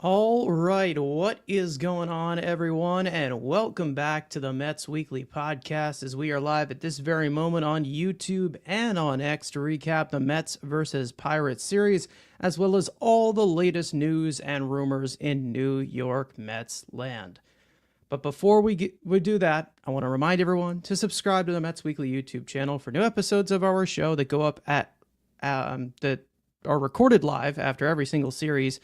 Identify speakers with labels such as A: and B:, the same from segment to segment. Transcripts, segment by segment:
A: All right, what is going on, everyone? And welcome back to the Mets Weekly Podcast as we are live at this very moment on YouTube and on X to recap the Mets versus Pirates series, as well as all the latest news and rumors in New York Mets land. But before we do that, I want to remind everyone to subscribe to the Mets Weekly YouTube channel for new episodes of our show that go up at that are recorded live after every single series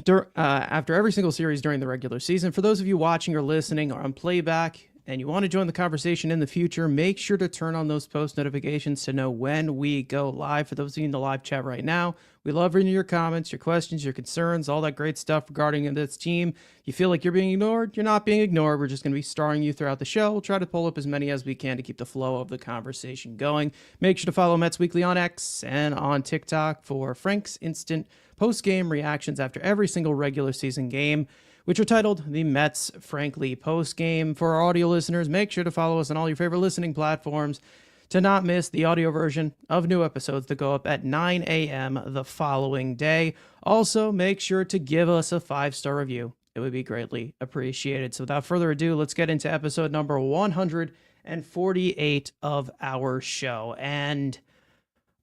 A: during the regular season. For those of you watching or listening or on playback and you want to join the conversation in the future, make sure to turn on those post notifications to know when we go live. For those of you in the live chat right now, we love reading your comments, your questions, your concerns, all that great stuff regarding this team. You feel like you're being ignored? You're not being ignored. We're just going to be starring you throughout the show. We'll try to pull up as many as we can to keep the flow of the conversation going. Make sure to follow Mets Weekly on X and on TikTok for Frank's instant post-game reactions after every single regular season game, which are titled the Mets Frankly Post-Game. For our audio listeners, make sure to follow us on all your favorite listening platforms to not miss the audio version of new episodes that go up at 9 a.m. the following day. Also, make sure to give us a 5-star review. It would be greatly appreciated. So without further ado, let's get into episode number 148 of our show. And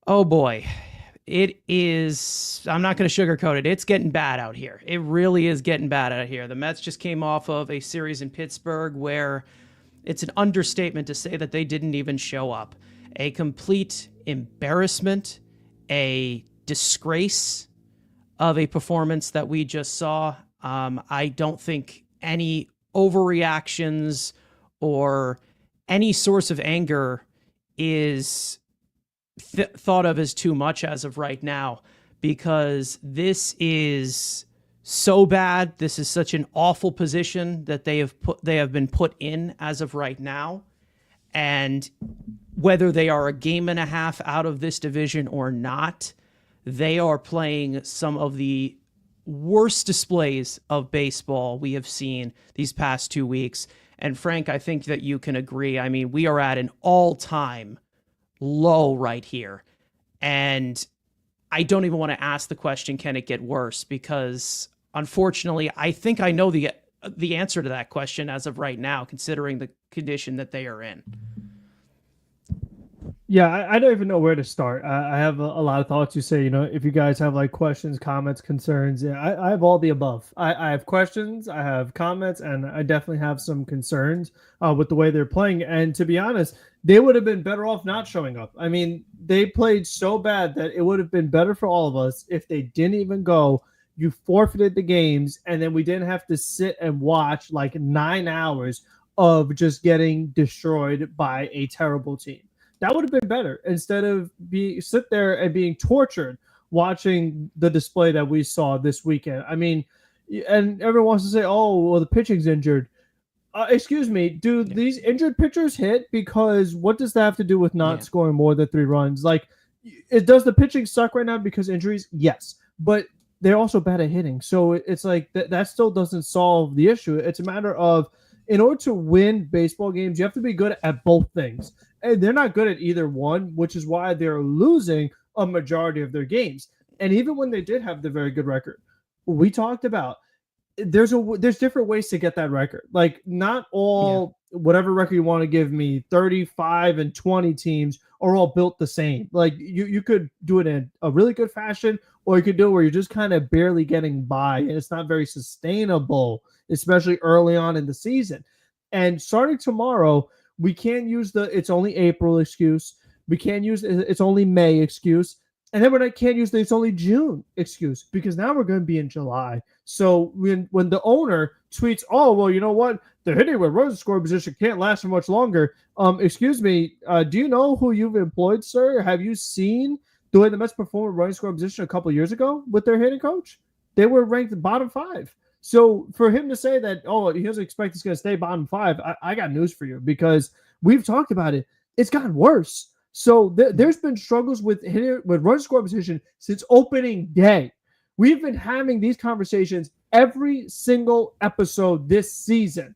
A: oh boy, it is, I'm not going to sugarcoat it. It's getting bad out here. It really is getting bad out here. The Mets just came off of a series in Pittsburgh where it's an understatement to say that they didn't even show up. A complete embarrassment, a disgrace of a performance that we just saw. I don't think any overreactions or any source of anger is thought of as too much as of right now, because this is so bad. This is such an awful position that they have been put in as of right now. And whether they are a game and a half out of this division or not, they are playing some of the worst displays of baseball we have seen these past 2 weeks. And Frank, I think that you can agree. I mean, we are at an all-time low right here. And I don't even want to ask the question, can it get worse? Because unfortunately, I think I know the answer to that question as of right now, considering the condition that they are in.
B: Yeah, I don't even know where to start. I have a lot of thoughts. You say, if you guys have like questions, comments, concerns, yeah, I have all the above. I have questions, I have comments, and I definitely have some concerns with the way they're playing. And to be honest, they would have been better off not showing up. I mean, they played so bad that it would have been better for all of us if they didn't even go. You forfeited the games, and then we didn't have to sit and watch like 9 hours of just getting destroyed by a terrible team. That would have been better instead of sit there and being tortured watching the display that we saw this weekend. I mean, and everyone wants to say, "Oh, well, the pitching's injured." Excuse me, do these injured pitchers hit? Because what does that have to do with not scoring more than 3 runs? Like, does the pitching suck right now because injuries? Yes, but they're also bad at hitting. So it's like that still doesn't solve the issue. It's a matter of, in order to win baseball games, you have to be good at both things. And they're not good at either one, which is why they're losing a majority of their games. And even when they did have the very good record, we talked about there's different ways to get that record. Like, not all whatever record you want to give me, 35 and 20 teams are all built the same. Like, you could do it in a really good fashion, or you could do it where you're just kind of barely getting by, and it's not very sustainable, especially early on in the season. And starting tomorrow, we can't use the "it's only April" excuse. We can't use "it's only May" excuse. And then we can't use the "it's only June" excuse, because now we're going to be in July. So when the owner tweets, "Oh, well, you know what? The hitting with runners in scoring position can't last for much longer." Excuse me, do you know who you've employed, sir? Have you seen the way the Mets performed running scoring position a couple of years ago with their hitting coach? They were ranked bottom 5. So for him to say that, oh, he doesn't expect he's going to stay bottom 5, I got news for you, because we've talked about it. It's gotten worse. So there's been struggles with run score position since opening day. We've been having these conversations every single episode this season,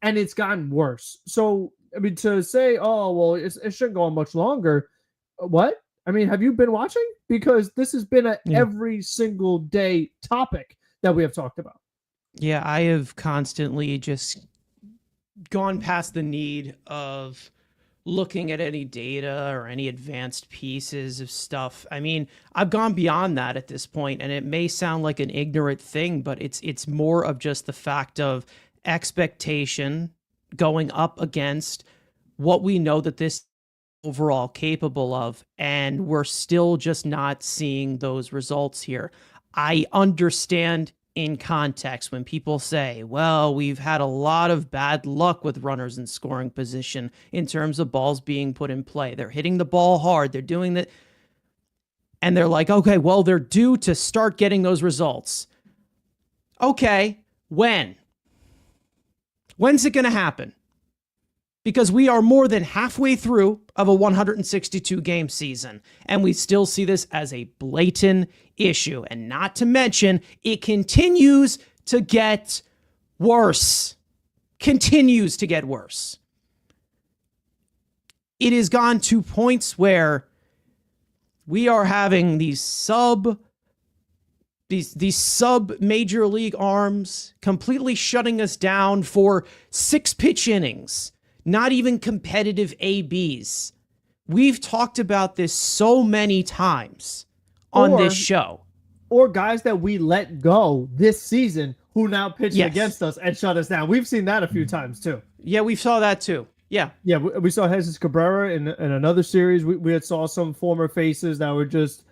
B: and it's gotten worse. So, I mean, to say, oh, well, it shouldn't go on much longer. What? I mean, have you been watching? Because this has been a
A: Yeah.
B: every single day topic that we have talked about.
A: Yeah, I have constantly just gone past the need of looking at any data or any advanced pieces of stuff. I mean, I've gone beyond that at this point, and it may sound like an ignorant thing, but it's more of just the fact of expectation going up against what we know that this overall capable of, and we're still just not seeing those results here. I understand in context when people say, well, we've had a lot of bad luck with runners in scoring position in terms of balls being put in play. They're hitting the ball hard. They're doing that. And they're like, okay, well, they're due to start getting those results. Okay, when? When's it going to happen? Because we are more than halfway through of a 162 game season, and we still see this as a blatant issue. And not to mention, it continues to get worse. Continues to get worse. It has gone to points where we are having these sub major league arms completely shutting us down for 6 pitch innings. Not even competitive ABs. We've talked about this so many times on this show.
B: Or guys that we let go this season who now pitched against us and shut us down. We've seen that a few times too.
A: Yeah, we saw that too. Yeah.
B: Yeah, we saw Jesus Cabrera in another series. We had saw some former faces that were just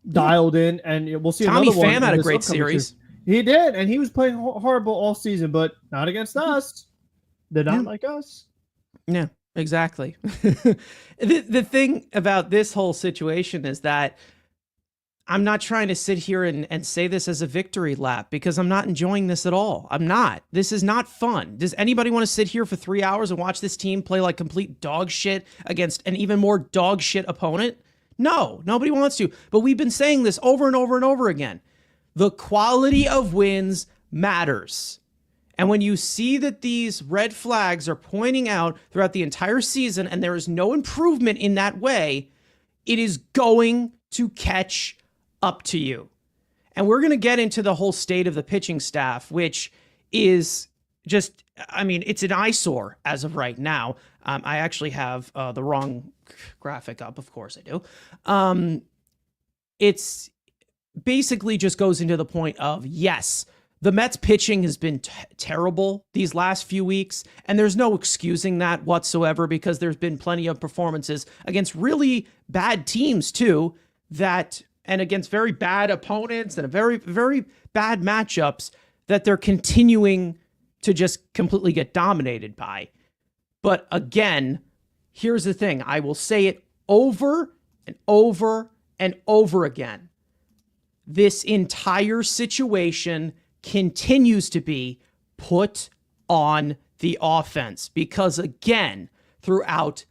B: dialed in, and we'll see
A: Tommy
B: another one.
A: Pham had a great series.
B: He did, and he was playing horrible all season, but not against us. They're not like us.
A: Yeah, exactly. The thing about this whole situation is that I'm not trying to sit here and say this as a victory lap, because I'm not enjoying this at all. I'm not. This is not fun. Does anybody want to sit here for 3 hours and watch this team play like complete dog shit against an even more dog shit opponent? No, nobody wants to. But we've been saying this over and over and over again. The quality of wins matters. And when you see that these red flags are pointing out throughout the entire season and there is no improvement in that way, it is going to catch up to you. And we're going to get into the whole state of the pitching staff, which is just, I mean, it's an eyesore as of right now. I actually have the wrong graphic up. Of course I do. It's basically just goes into the point of, yes, the Mets pitching has been terrible these last few weeks, and there's no excusing that whatsoever, because there's been plenty of performances against really bad teams too, and against very bad opponents and a very, very bad matchups that they're continuing to just completely get dominated by. But again, here's the thing. I will say it over and over and over again. This entire situation continues to be put on the offense, because again, throughout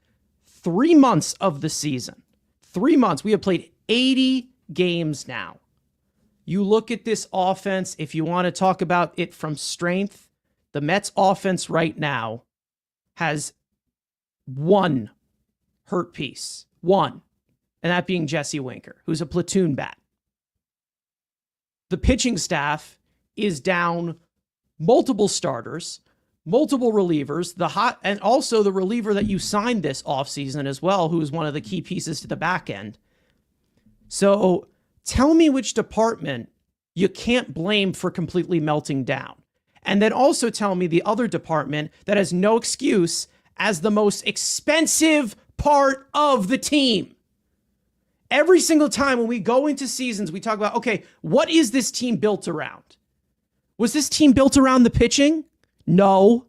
A: 3 months of the season, 3 months, we have played 80 games now. You look at this offense, if you want to talk about it from strength, the Mets offense right now has one hurt piece, one, and that being Jesse Winker, who's a platoon bat. The pitching staff is down multiple starters, multiple relievers, and also the reliever that you signed this offseason as well, who is one of the key pieces to the back end. So tell me which department you can't blame for completely melting down. And then also tell me the other department that has no excuse as the most expensive part of the team. Every single time when we go into seasons, we talk about, okay, what is this team built around? Was this team built around the pitching? No.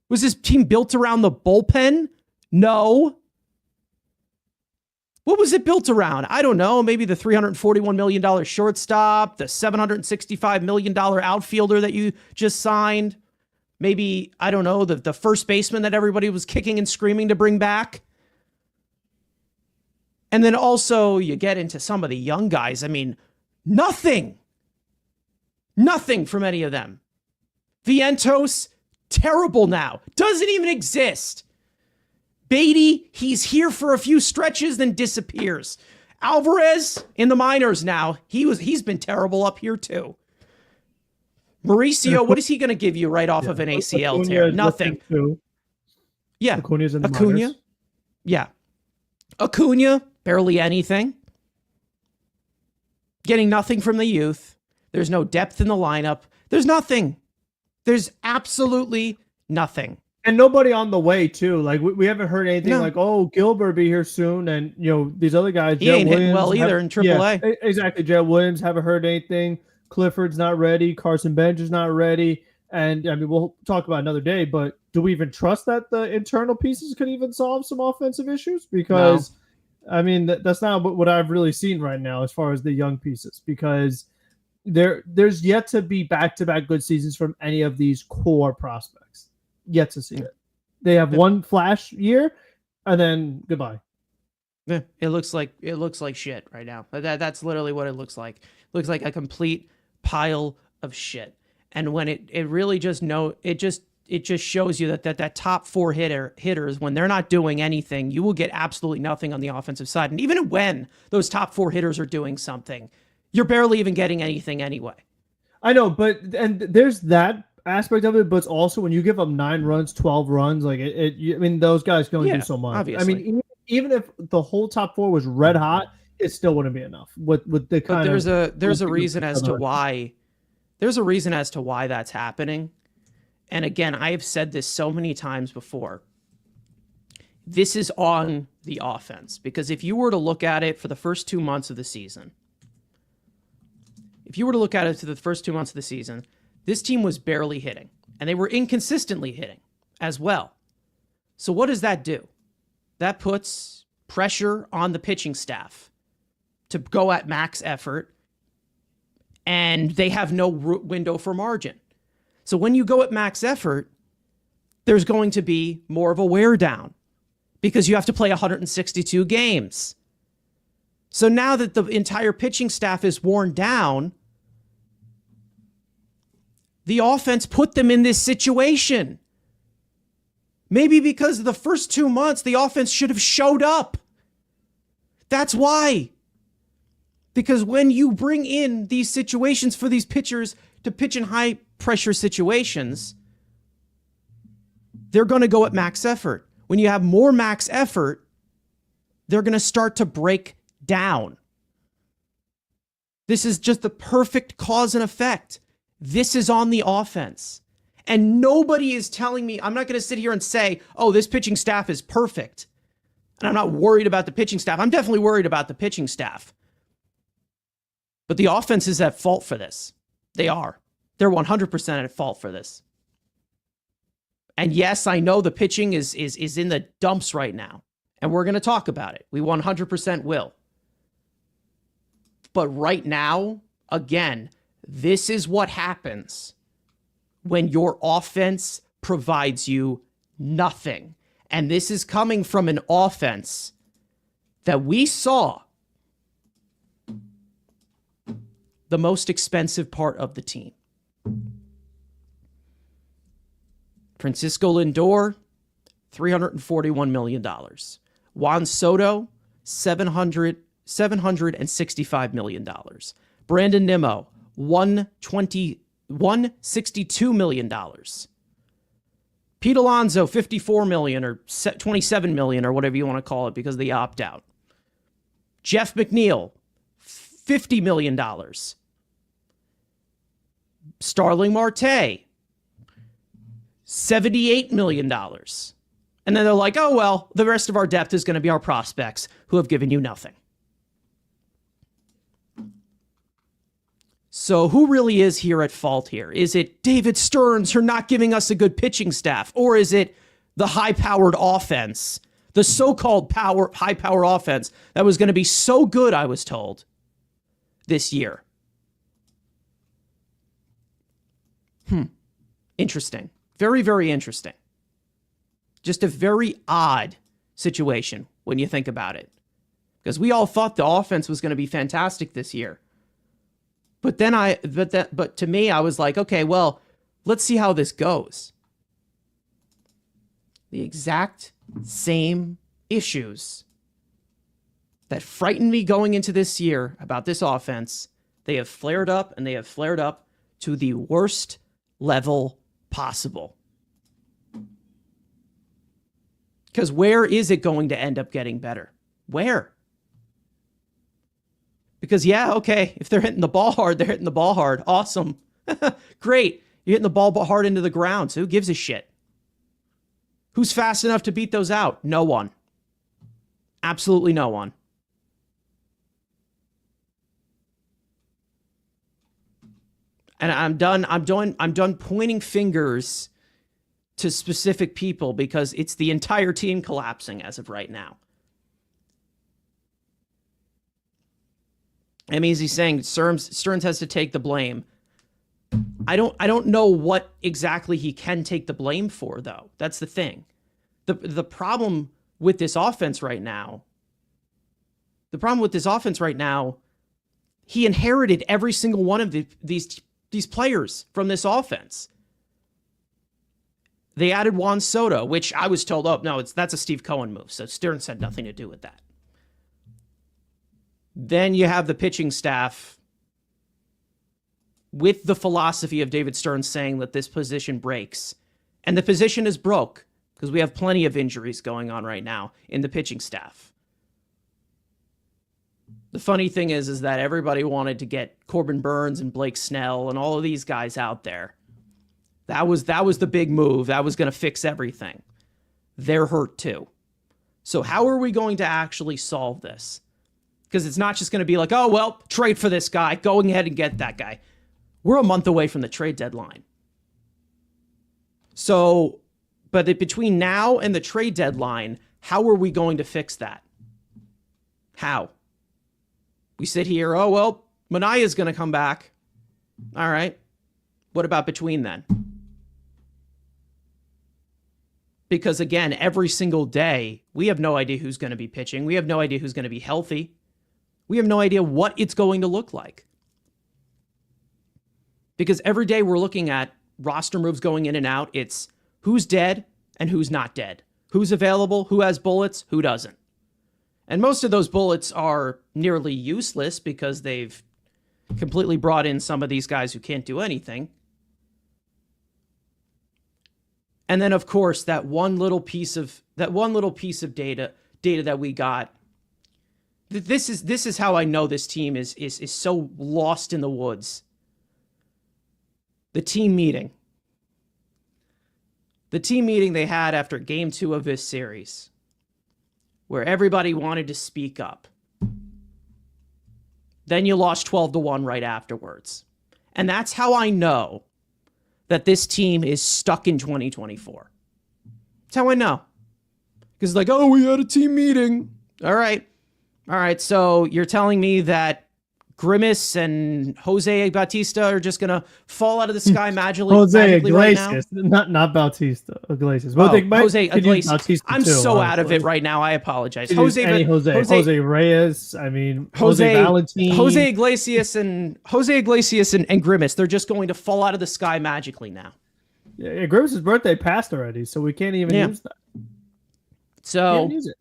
A: Was this team built around the bullpen? No. What was it built around? I don't know. Maybe the $341 million shortstop, the $765 million outfielder that you just signed. Maybe, I don't know, the first baseman that everybody was kicking and screaming to bring back. And then also you get into some of the young guys. I mean, nothing from any of them. Vientos, terrible now. Doesn't even exist. Beatty, he's here for a few stretches, then disappears. Alvarez in the minors now. He's been terrible up here too. Mauricio, what is he going to give you right off of an ACL tear? Nothing. Yeah.
B: Acuna's in the minors.
A: Yeah. Acuna, barely anything. Getting nothing from the youth. There's no depth in the lineup. There's nothing. There's absolutely nothing.
B: And nobody on the way, too. Like, we haven't heard anything like, oh, Gilbert be here soon. And, these other guys.
A: He ain't hitting well either in AAA.
B: Yeah, exactly. Jet Williams, haven't heard anything. Clifford's not ready. Carson Bench is not ready. And, I mean, we'll talk about another day, but do we even trust that the internal pieces could even solve some offensive issues? Because, I mean, that's not what I've really seen right now as far as the young pieces. Because there's yet to be back-to-back good seasons from any of these core prospects. Yet to see it. They have one flash year, and then goodbye.
A: Yeah, it looks like shit right now. That's literally what it looks like. It looks like a complete pile of shit. And when it really just shows you that top four hitters, when they're not doing anything, you will get absolutely nothing on the offensive side. And even when those top four hitters are doing something, you're barely even getting anything anyway.
B: I know, and there's that aspect of it, but it's also when you give up 9 runs, 12 runs, like I mean, those guys can only do so much. Obviously. I mean, even if the whole top 4 was red hot, it still wouldn't be enough. With the kind
A: of there's a reason as to why that's happening. And again, I have said this so many times before. This is on the offense, because if you were to look at it for the first 2 months of the season, this team was barely hitting, and they were inconsistently hitting as well. So what does that do? That puts pressure on the pitching staff to go at max effort, and they have no window for margin. So when you go at max effort, there's going to be more of a wear down because you have to play 162 games. So now that the entire pitching staff is worn down, the offense put them in this situation. Maybe because of the first 2 months, the offense should have showed up. That's why. Because when you bring in these situations for these pitchers to pitch in high pressure situations, they're going to go at max effort. When you have more max effort, they're going to start to break down. This is just the perfect cause and effect. This is on the offense. And nobody is telling me, I'm not going to sit here and say, oh, this pitching staff is perfect. And I'm not worried about the pitching staff. I'm definitely worried about the pitching staff. But the offense is at fault for this. They are. They're 100% at fault for this. And yes, I know the pitching is in the dumps right now. And we're going to talk about it. We 100% will. But right now, again, this is what happens when your offense provides you nothing. And this is coming from an offense that we saw the most expensive part of the team. Francisco Lindor, $341 million. Juan Soto, $765 million. Brandon Nimmo, $162 million. Pete Alonso, $54 million or $27 million or whatever you want to call it because of the opt-out. Jeff McNeil, $50 million. Starling Marte, $78 million. And then they're like, oh, well, the rest of our depth is going to be our prospects who have given you nothing. So who really is here at fault here? Is it David Stearns for not giving us a good pitching staff? Or is it the high-powered offense, the so-called high-power offense that was going to be so good, I was told, this year? Interesting. Very, very interesting. Just a very odd situation when you think about it. Because we all thought the offense was going to be fantastic this year. But to me, I was like, okay, well, let's see how this goes. The exact same issues that frightened me going into this year about this offense, they have flared up, and they have flared up to the worst level possible. Because where is it going to end up getting better? Where? Because, yeah, okay, if they're hitting the ball hard, they're hitting the ball hard. Awesome. Great. You're hitting the ball hard into the ground, so who gives a shit? Who's fast enough to beat those out? No one. Absolutely no one. And I'm done pointing fingers to specific people because it's the entire team collapsing as of right now. I mean, he's saying Stearns has to take the blame. I don't know what exactly he can take the blame for, though. That's the thing. The problem with this offense right now, he inherited every single one of these players from this offense. They added Juan Soto, which I was told, oh, no, that's a Steve Cohen move. So Stearns had nothing to do with that. Then you have the pitching staff with the philosophy of David Stearns saying that this position breaks. And the position is broke because we have plenty of injuries going on right now in the pitching staff. The funny thing is that everybody wanted to get Corbin Burns and Blake Snell and all of these guys out there. That was the big move. That was going to fix everything. They're hurt too. So how are we going to actually solve this? Because it's not just going to be like, oh, well, trade for this guy. Go ahead and get that guy. We're a month away from the trade deadline. So, but between now and the trade deadline, how are we going to fix that? How? We sit here, oh, well, Manaea's going to come back. All right. What about between then? Because, again, every single day, we have no idea who's going to be pitching. We have no idea who's going to be healthy. We have no idea what it's going to look like. Because every day we're looking at roster moves going in and out. It's who's dead and who's not dead. Who's available, who has bullets, who doesn't. And most of those bullets are nearly useless because they've completely brought in some of these guys who can't do anything. And then, of course, that one little piece of data that we got. This is how I know this team is so lost in the woods. The team meeting. The team meeting they had after game 2 of this series, where everybody wanted to speak up. Then you lost 12-1 right afterwards. And that's how I know that this team is stuck in 2024. That's how I know. Because it's like, oh, we had a team meeting. All right, so you're telling me that Grimace and Jose Bautista are just going to fall out of the sky magically right now?
B: Not Bautista. Iglesias.
A: Well, Jose Iglesias. I'm too, so out of it right now. I apologize. Jose
B: Reyes. I mean, Jose Valentin.
A: Jose Iglesias and Grimace. They're just going to fall out of the sky magically now.
B: Yeah, Grimace's birthday passed already, so we can't even use that.
A: So
B: can't use it.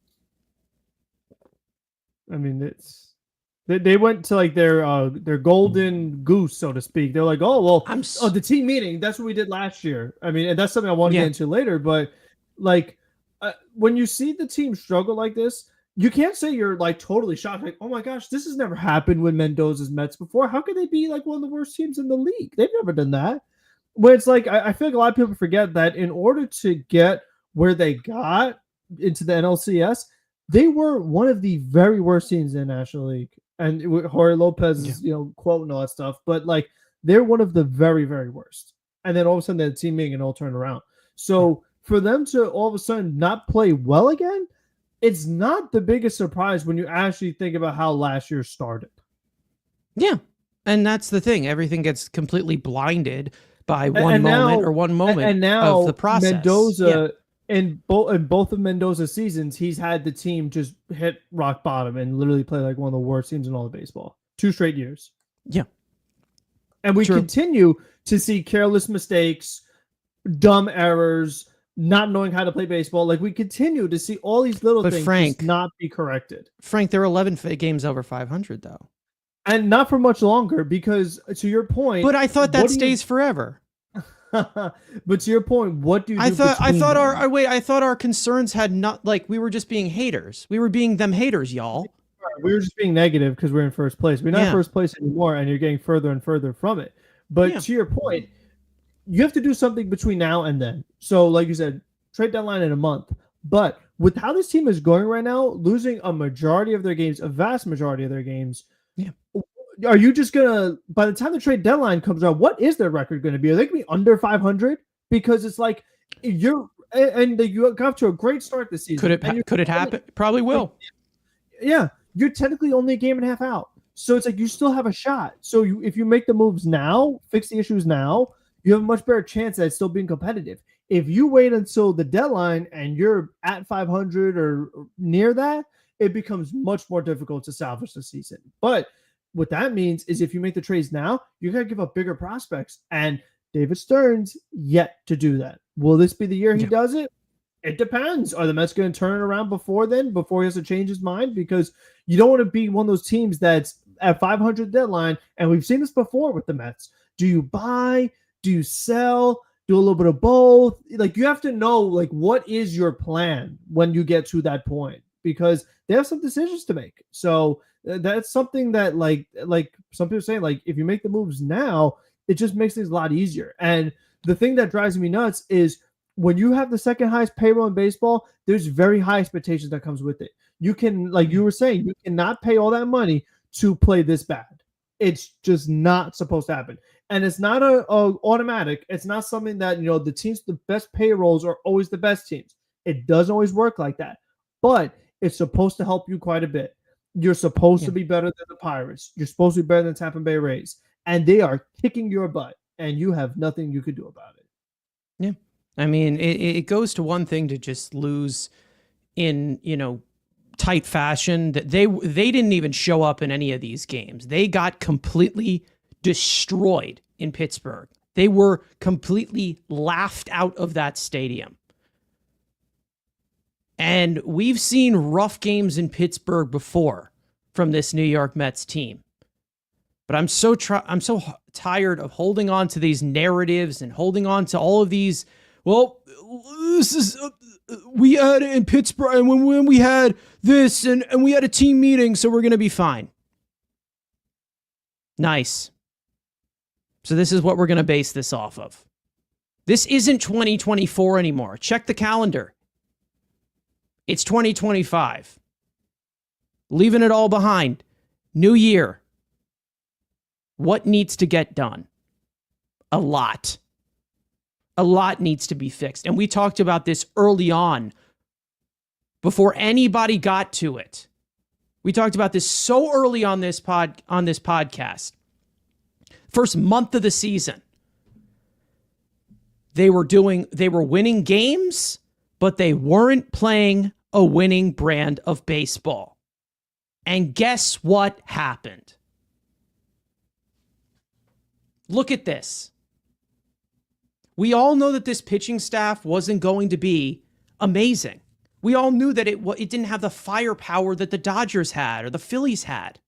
B: I mean, they went to like their golden goose, so to speak. They're like, oh well, the team meeting. That's what we did last year. I mean, and that's something I want to get into later. But like, when you see the team struggle like this, you can't say you're like totally shocked. Like, oh my gosh, this has never happened with Mendoza's Mets before. How could they be like one of the worst teams in the league? They've never done that. When it's like, I feel like a lot of people forget that in order to get where they got into the NLCS, they were one of the very worst teams in the National League. And Jorge Lopez, quote and all that stuff. But like, they're one of the very, very worst. And then all of a sudden, the team meeting and all turned around. So for them to all of a sudden not play well again, it's not the biggest surprise when you actually think about how last year started.
A: Yeah. And that's the thing. Everything gets completely blinded by one moment
B: and now
A: of the process.
B: Mendoza, in both of Mendoza's seasons, he's had the team just hit rock bottom and literally play like one of the worst teams in all of baseball. 2 straight years.
A: Yeah.
B: And we continue to see careless mistakes, dumb errors, not knowing how to play baseball. Like we continue to see all these little
A: But
B: things
A: Frank,
B: just not be corrected.
A: Frank, there are 11 games over 500 though.
B: And not for much longer because to your point,
A: But I thought that stays forever.
B: But to your point, what do you do?
A: I thought our concerns had not, like, we were just being haters. We were being them haters, y'all.
B: We were just being negative because we're in first place. We're not first place anymore, and you're getting further and further from it. But to your point, you have to do something between now and then. So, like you said, trade deadline in a month. But with how this team is going right now, losing a majority of their games, a vast majority of their games, are you just gonna, by the time the trade deadline comes out, what is their record going to be? Are they going to be under 500? Because it's like you got to a great start this season.
A: Could it happen? Probably will.
B: Yeah, you're technically only a game and a half out, so it's like you still have a shot. So if you make the moves now, fix the issues now, you have a much better chance at still being competitive. If you wait until the deadline and you're at 500 or near that, it becomes much more difficult to salvage the season. But what that means is if you make the trades now, you got to give up bigger prospects. And David Stern's yet to do that. Will this be the year he does it? It depends. Are the Mets going to turn it around before then, before he has to change his mind? Because you don't want to be one of those teams that's at 500 deadline. And we've seen this before with the Mets. Do you buy? Do you sell? Do a little bit of both? Like, you have to know, like, what is your plan when you get to that point? Because they have some decisions to make. So that's something that, like some people are saying, like, if you make the moves now, it just makes things a lot easier. And the thing that drives me nuts is when you have the second highest payroll in baseball, there's very high expectations that comes with it. You can, like you were saying, you cannot pay all that money to play this bad. It's just not supposed to happen. And it's not a automatic. It's not something that, the teams, the best payrolls are always the best teams. It doesn't always work like that. But it's supposed to help you quite a bit. You're supposed to be better than the Pirates. You're supposed to be better than Tampa Bay Rays. And they are kicking your butt. And you have nothing you could do about it.
A: Yeah. I mean, it goes to one thing to just lose in, tight fashion. That they didn't even show up in any of these games. They got completely destroyed in Pittsburgh. They were completely laughed out of that stadium. And we've seen rough games in Pittsburgh before from this New York Mets team. But I'm so tired of holding on to these narratives and holding on to all of these. Well, this is we had it in Pittsburgh, and when we had this, and we had a team meeting, so we're going to be fine. Nice. So this is what we're going to base this off of. This isn't 2024 anymore. Check the calendar. It's 2025. Leaving it all behind. New year. What needs to get done? A lot. A lot needs to be fixed. And we talked about this early on before anybody got to it. We talked about this so early on this podcast. First month of the season. They were winning games, but they weren't playing a winning brand of baseball. And guess what happened? Look at this. We all know that this pitching staff wasn't going to be amazing. We all knew that it didn't have the firepower that the Dodgers had or the Phillies had.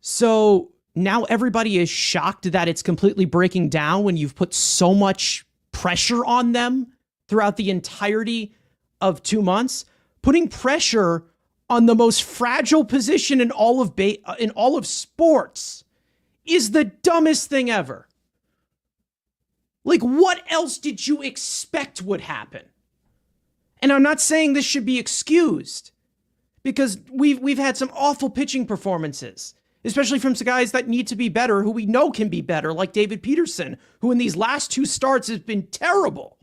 A: So now everybody is shocked that it's completely breaking down when you've put so much pressure on them throughout the entirety of 2 months. Putting pressure on the most fragile position in all of sports is the dumbest thing ever. Like, what else did you expect would happen? And I'm not saying this should be excused, because we've had some awful pitching performances, especially from some guys that need to be better, who we know can be better, like David Peterson, who in these last 2 starts has been terrible.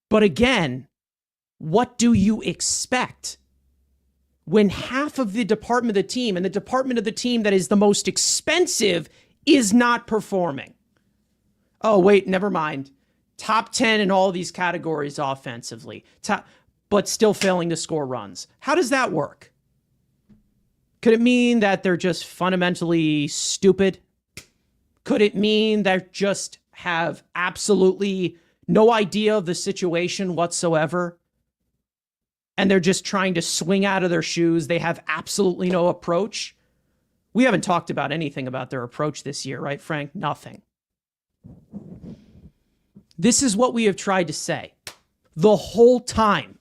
A: But again, what do you expect when half of the department of the team, and the department of the team that is the most expensive, is not performing? Oh, wait, never mind. Top 10 in all of these categories offensively, but still failing to score runs. How does that work? Could it mean that they're just fundamentally stupid? Could it mean they just have absolutely no idea of the situation whatsoever? And they're just trying to swing out of their shoes. They have absolutely no approach. We haven't talked about anything about their approach this year, right, Frank? Nothing. This is what we have tried to say the whole time.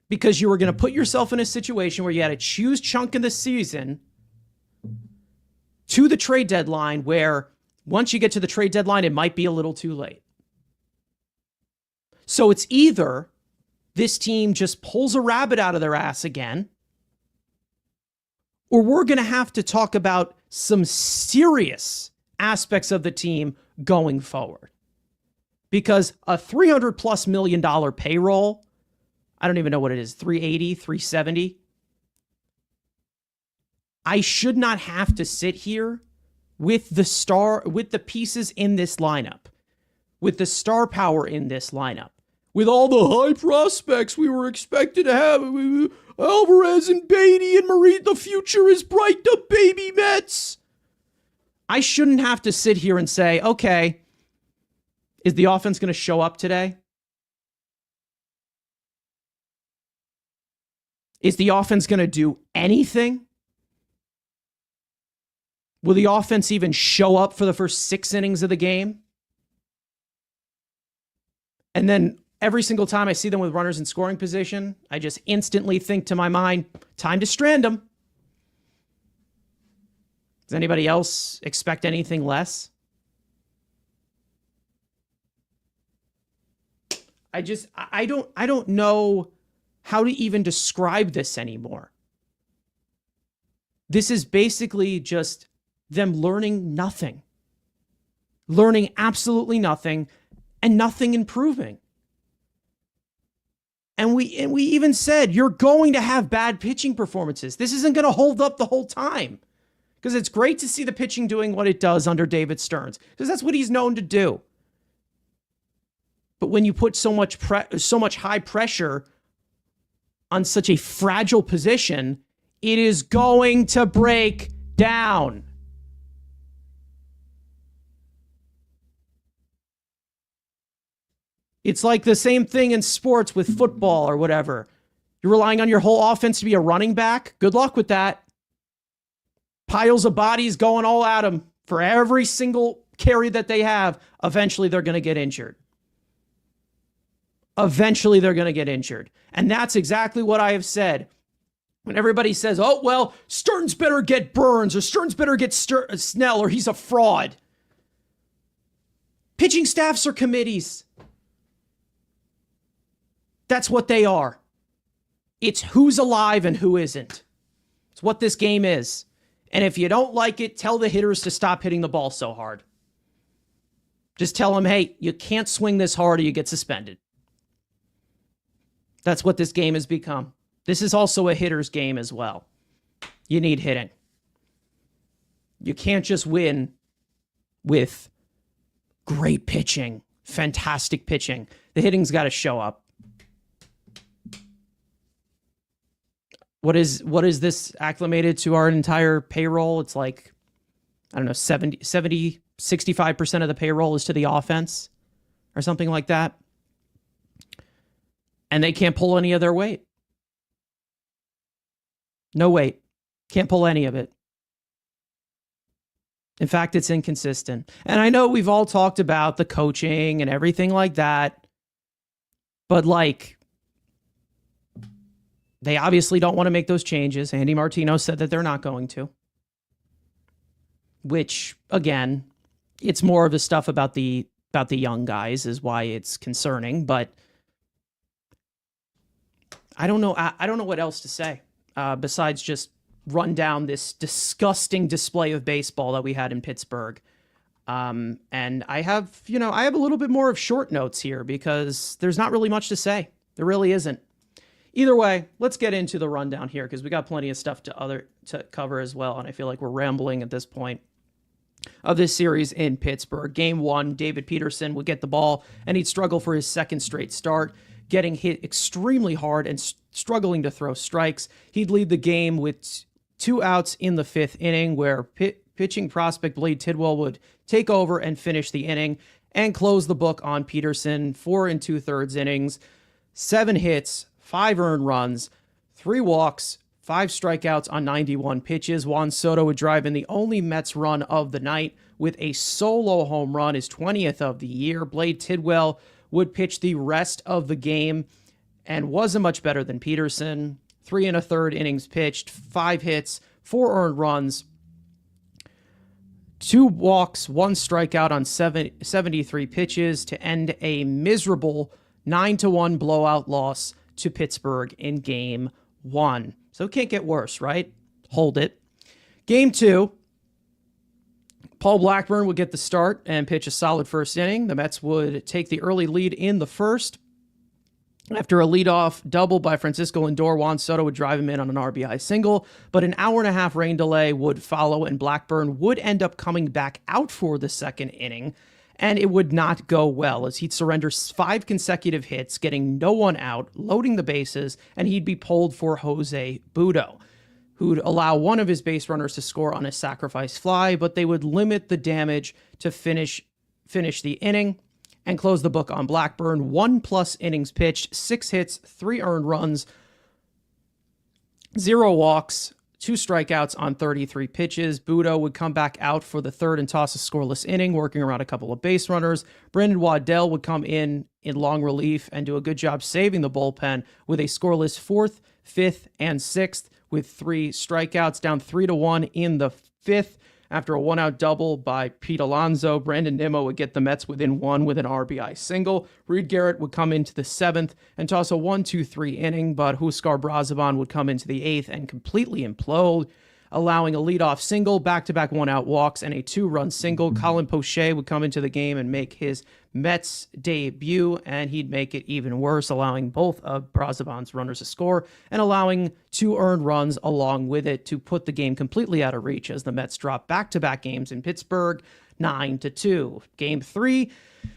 A: Because you were going to put yourself in a situation where you had to choose chunk in the season to the trade deadline, where once you get to the trade deadline, it might be a little too late. So it's either this team just pulls a rabbit out of their ass again, or we're going to have to talk about some serious aspects of the team going forward. Because a $300+ million payroll, I don't even know what it is, 380, 370. I should not have to sit here with the pieces in this lineup, with the star power in this lineup, with all the high prospects we were expected to have. Alvarez and Beatty and Marie, the future is bright, the baby Mets. I shouldn't have to sit here and say, okay, is the offense going to show up today? Is the offense going to do anything? Will the offense even show up for the first 6 innings of the game? And then every single time I see them with runners in scoring position, I just instantly think to my mind, time to strand them. Does anybody else expect anything less? I don't know how to even describe this anymore. This is basically just them learning nothing. Learning absolutely nothing and nothing improving. And we even said, you're going to have bad pitching performances. This isn't going to hold up the whole time. Because it's great to see the pitching doing what it does under David Stearns, because that's what he's known to do. But when you put so much high pressure on such a fragile position, it is going to break down. It's like the same thing in sports with football or whatever. You're relying on your whole offense to be a running back. Good luck with that. Piles of bodies going all at them for every single carry that they have. Eventually, they're going to get injured. Eventually, they're going to get injured. And that's exactly what I have said. When everybody says, oh, well, Stearns better get Burns, or Stearns better get Snell, or he's a fraud. Pitching staffs are committees. That's what they are. It's who's alive and who isn't. It's what this game is. And if you don't like it, tell the hitters to stop hitting the ball so hard. Just tell them, hey, you can't swing this hard or you get suspended. That's what this game has become. This is also a hitter's game as well. You need hitting. You can't just win with great pitching, fantastic pitching. The hitting's got to show up. What is this acclimated to our entire payroll? It's like, I don't know, 65% of the payroll is to the offense or something like that. And they can't pull any of their weight. No weight. Can't pull any of it. In fact, it's inconsistent. And I know we've all talked about the coaching and everything like that, but like, they obviously don't want to make those changes. Andy Martino said that they're not going to. Which, again, it's more of the stuff about the young guys is why it's concerning. But I don't know. I don't know what else to say besides just run down this disgusting display of baseball that we had in Pittsburgh. And I have a little bit more of short notes here because there's not really much to say. There really isn't. Either way, let's get into the rundown here because we got plenty of stuff to cover as well, and I feel like we're rambling at this point of this series in Pittsburgh. Game 1, David Peterson would get the ball, and he'd struggle for his second straight start, getting hit extremely hard and struggling to throw strikes. He'd lead the game with 2 outs in the 5th inning, where pitching prospect Blade Tidwell would take over and finish the inning and close the book on Peterson. 4 2/3 innings, 7 hits, 5 earned runs, 3 walks, 5 strikeouts on 91 pitches. Juan Soto would drive in the only Mets run of the night with a solo home run, his 20th of the year. Blade Tidwell would pitch the rest of the game and wasn't much better than Peterson. 3 1/3 innings pitched, 5 hits, 4 earned runs, 2 walks, 1 strikeout on 73 pitches to end a miserable 9-1 blowout loss to Pittsburgh in Game 1. So it can't get worse, right? Hold it. Game 2, Paul Blackburn would get the start and pitch a solid first inning. The Mets would take the early lead in the first. After a leadoff double by Francisco Lindor, Juan Soto would drive him in on an RBI single, but an hour-and-a-half rain delay would follow, and Blackburn would end up coming back out for the second inning, and it would not go well as he'd surrender 5 consecutive hits, getting no one out, loading the bases, and he'd be pulled for Jose Butto, who'd allow one of his base runners to score on a sacrifice fly, but they would limit the damage to finish the inning and close the book on Blackburn. 1+ innings pitched, 6 hits, 3 earned runs, 0 walks, 2 strikeouts on 33 pitches. Butto would come back out for the third and toss a scoreless inning, working around a couple of base runners. Brandon Waddell would come in long relief and do a good job saving the bullpen with a scoreless 4th, 5th, and 6th with 3 strikeouts, down 3-1 in the 5th. After a 1-out double by Pete Alonso, Brandon Nimmo would get the Mets within 1 with an RBI single. Reed Garrett would come into the 7th and toss a 1-2-3 inning, but Huskar Brazaban would come into the 8th and completely implode, allowing a leadoff single, back-to-back 1-out walks, and a 2-run single. Colin Poche would come into the game and make his Mets debut, and he'd make it even worse, allowing both of Brazaban's runners to score and allowing 2 earned runs along with it to put the game completely out of reach as the Mets drop back-to-back games in Pittsburgh, 9-2. Game 3,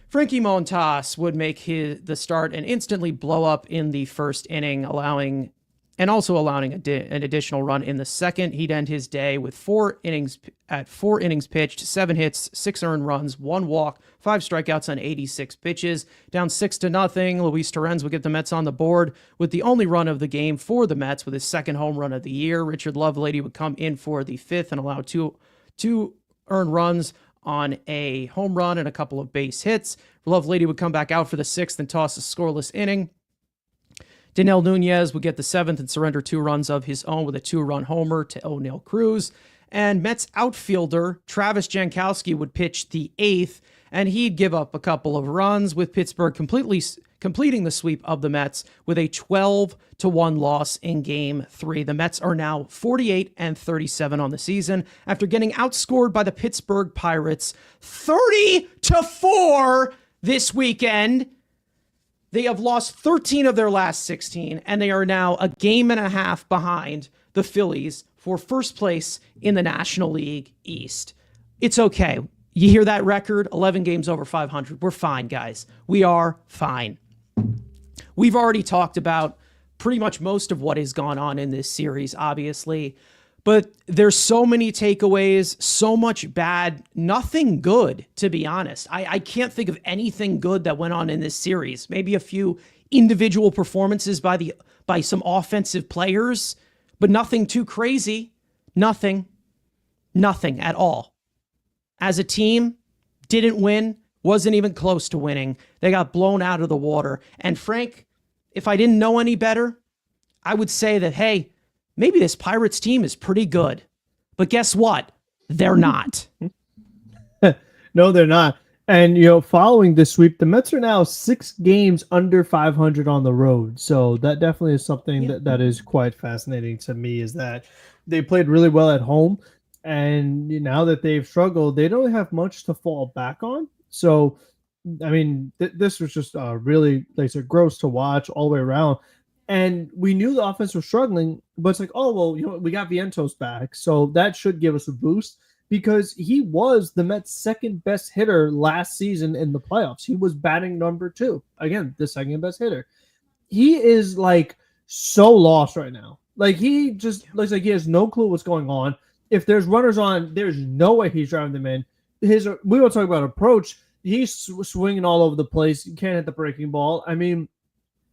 A: Frankie Montas would make the start and instantly blow up in the first inning, allowing an additional run in the second. He'd end his day with 4 innings pitched, 7 hits, 6 earned runs, 1 walk, 5 strikeouts on 86 pitches. Down 6-0, Luis Torrens would get the Mets on the board with the only run of the game for the Mets with his second home run of the year. Richard Lovelady would come in for the 5th and allow two earned runs on a home run and a couple of base hits. Lovelady would come back out for the 6th and toss a scoreless inning. Danel Nunez would get the 7th and surrender 2 runs of his own with a 2-run homer to O'Neill Cruz. And Mets outfielder Travis Jankowski would pitch the 8th, and he'd give up a couple of runs, with Pittsburgh completing the sweep of the Mets with a 12-1 loss in Game 3. The Mets are now 48-37 on the season after getting outscored by the Pittsburgh Pirates 30-4 this weekend. They have lost 13 of their last 16, and they are now a game and a half behind the Phillies for first place in the National League East. It's okay. You hear that record? 11 games over 500. We're fine, guys. We are fine. We've already talked about pretty much most of what has gone on in this series, obviously. But there's so many takeaways, so much bad, nothing good, to be honest. I can't think of anything good that went on in this series. Maybe a few individual performances by some offensive players, but nothing too crazy. Nothing at all. As a team, didn't win, wasn't even close to winning. They got blown out of the water. And Frank, if I didn't know any better, I would say that, hey, maybe this Pirates team is pretty good. But guess what? They're not.
B: No, they're not. And, following this sweep, the Mets are now 6 games under 500 on the road. So that definitely is something that is quite fascinating to me, is that they played really well at home. And now that they've struggled, they don't have much to fall back on. So, I mean, this was just really, like I said, gross to watch all the way around. And we knew the offense was struggling, but it's like, oh, well, we got Vientos back. So that should give us a boost, because he was the Mets' second best hitter last season in the playoffs. He was batting number 2. Again, the second best hitter. He is like so lost right now. Like he just looks like he has no clue what's going on. If there's runners on, there's no way he's driving them in. We were talking about approach. He's swinging all over the place. You can't hit the breaking ball. I mean,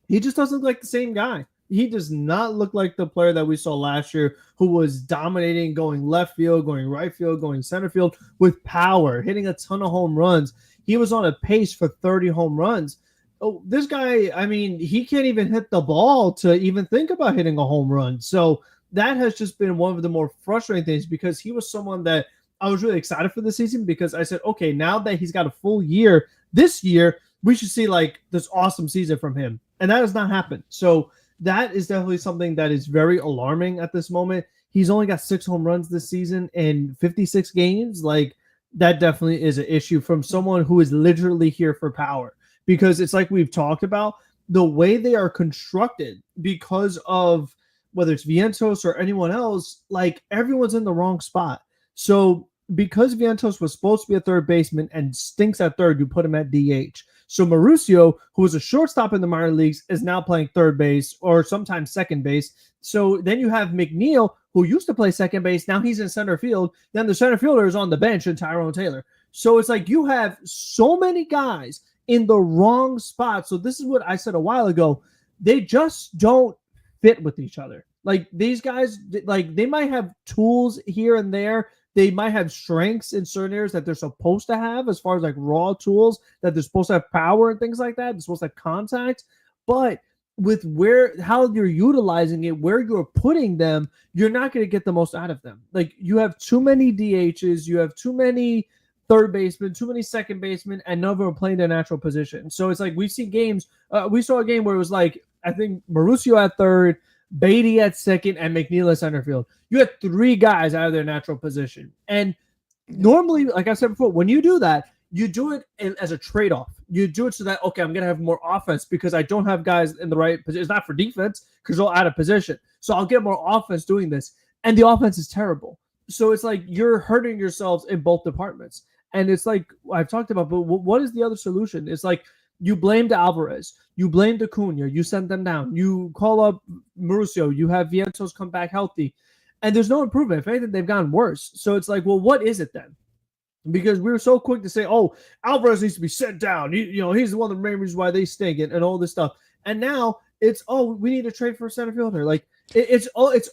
B: he just doesn't look like the same guy. He does not look like the player that we saw last year who was dominating, going left field, going right field, going center field with power, hitting a ton of home runs. He was on a pace for 30 home runs. Oh, this guy, I mean, he can't even hit the ball to even think about hitting a home run. So that has just been one of the more frustrating things because he was someone that I was really excited for the season because I said, okay, now that he's got a full year this year, we should see like this awesome season from him. And that has not happened. So that is definitely something that is very alarming at this moment. He's only got 6 home runs this season in 56 games. Like that definitely is an issue from someone who is literally here for power because it's like we've talked about the way they are constructed because of whether it's Vientos or anyone else, like everyone's in the wrong spot. So because Vientos was supposed to be a third baseman and stinks at third, you put him at DH. So Mauricio, who was a shortstop in the minor leagues, is now playing third base or sometimes second base. So then you have McNeil, who used to play second base. Now he's in center field. Then the center fielder is on the bench and Tyrone Taylor. So it's like you have so many guys in the wrong spot. So this is what I said a while ago. They just don't fit with each other. Like these guys, like they might have tools here and there. They might have strengths in certain areas that they're supposed to have as far as like raw tools that they're supposed to have power and things like that. They're supposed to have contact. But with how you're utilizing it, where you're putting them, you're not going to get the most out of them. Like you have too many DHs, you have too many third basemen, too many second basemen, and none of them are playing their natural position. So it's like we've seen games. We saw a game where it was like, I think Mauricio at third, Beatty at second, and McNeil at center field. You had 3 guys out of their natural position. And normally, like I said before, when you do that, you do it as a trade-off. You do it so that, okay, I'm going to have more offense because I don't have guys in the right position. It's not for defense because they're out of position. So I'll get more offense doing this. And the offense is terrible. So it's like you're hurting yourselves in both departments. And it's like I've talked about, but what is the other solution? It's like you blamed Alvarez. You blamed Acuna. You sent them down. You call up Mauricio. You have Vientos come back healthy. And there's no improvement. If anything, they've gotten worse. So it's like, well, what is it then? Because we were so quick to say, oh, Alvarez needs to be sent down. He's one of the main reasons why they stink and all this stuff. And now it's, oh, we need to trade for a center fielder. Like it's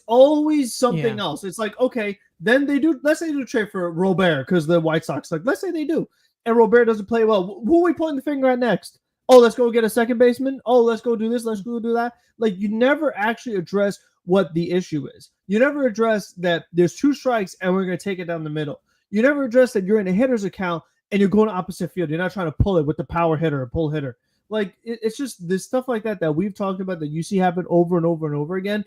B: always something else. It's like, okay, then let's say they do trade for Robert because the White Sox, like, let's say they do. And Robert doesn't play well. Who are we pointing the finger at next? Oh, let's go get a second baseman. Oh, let's go do this. Let's go do that. Like you never actually address what the issue is. You never address that there's 2 strikes and we're going to take it down the middle. You never address that you're in a hitter's account and you're going to opposite field. You're not trying to pull it with the power hitter or pull hitter. Like it's just this stuff like that we've talked about that you see happen over and over and over again.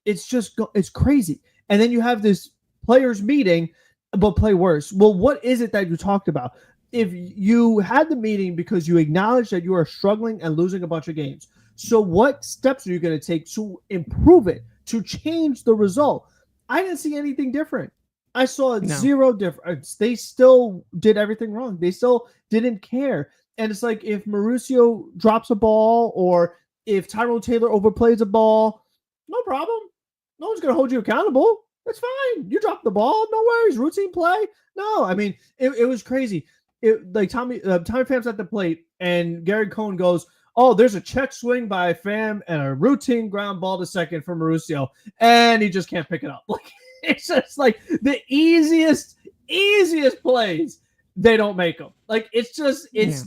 B: It's crazy. And then you have this players meeting, but play worse. Well, what is it that you talked about? If you had the meeting because you acknowledge that you are struggling and losing a bunch of games, so what steps are you going to take to improve it, to change the result? I didn't see anything different. I saw zero difference. They still did everything wrong. They still didn't care. And it's like if Mauricio drops a ball or if Tyrone Taylor overplays a ball, no problem. No one's going to hold you accountable. That's fine. You dropped the ball. No worries. Routine play. No, I mean, it was crazy. Like Tommy Pham's at the plate and Gary Cohen goes, oh, there's a check swing by Pham and a routine ground ball to second for Mauricio. And he just can't pick it up. Like it's just like the easiest plays. They don't make them. Like it's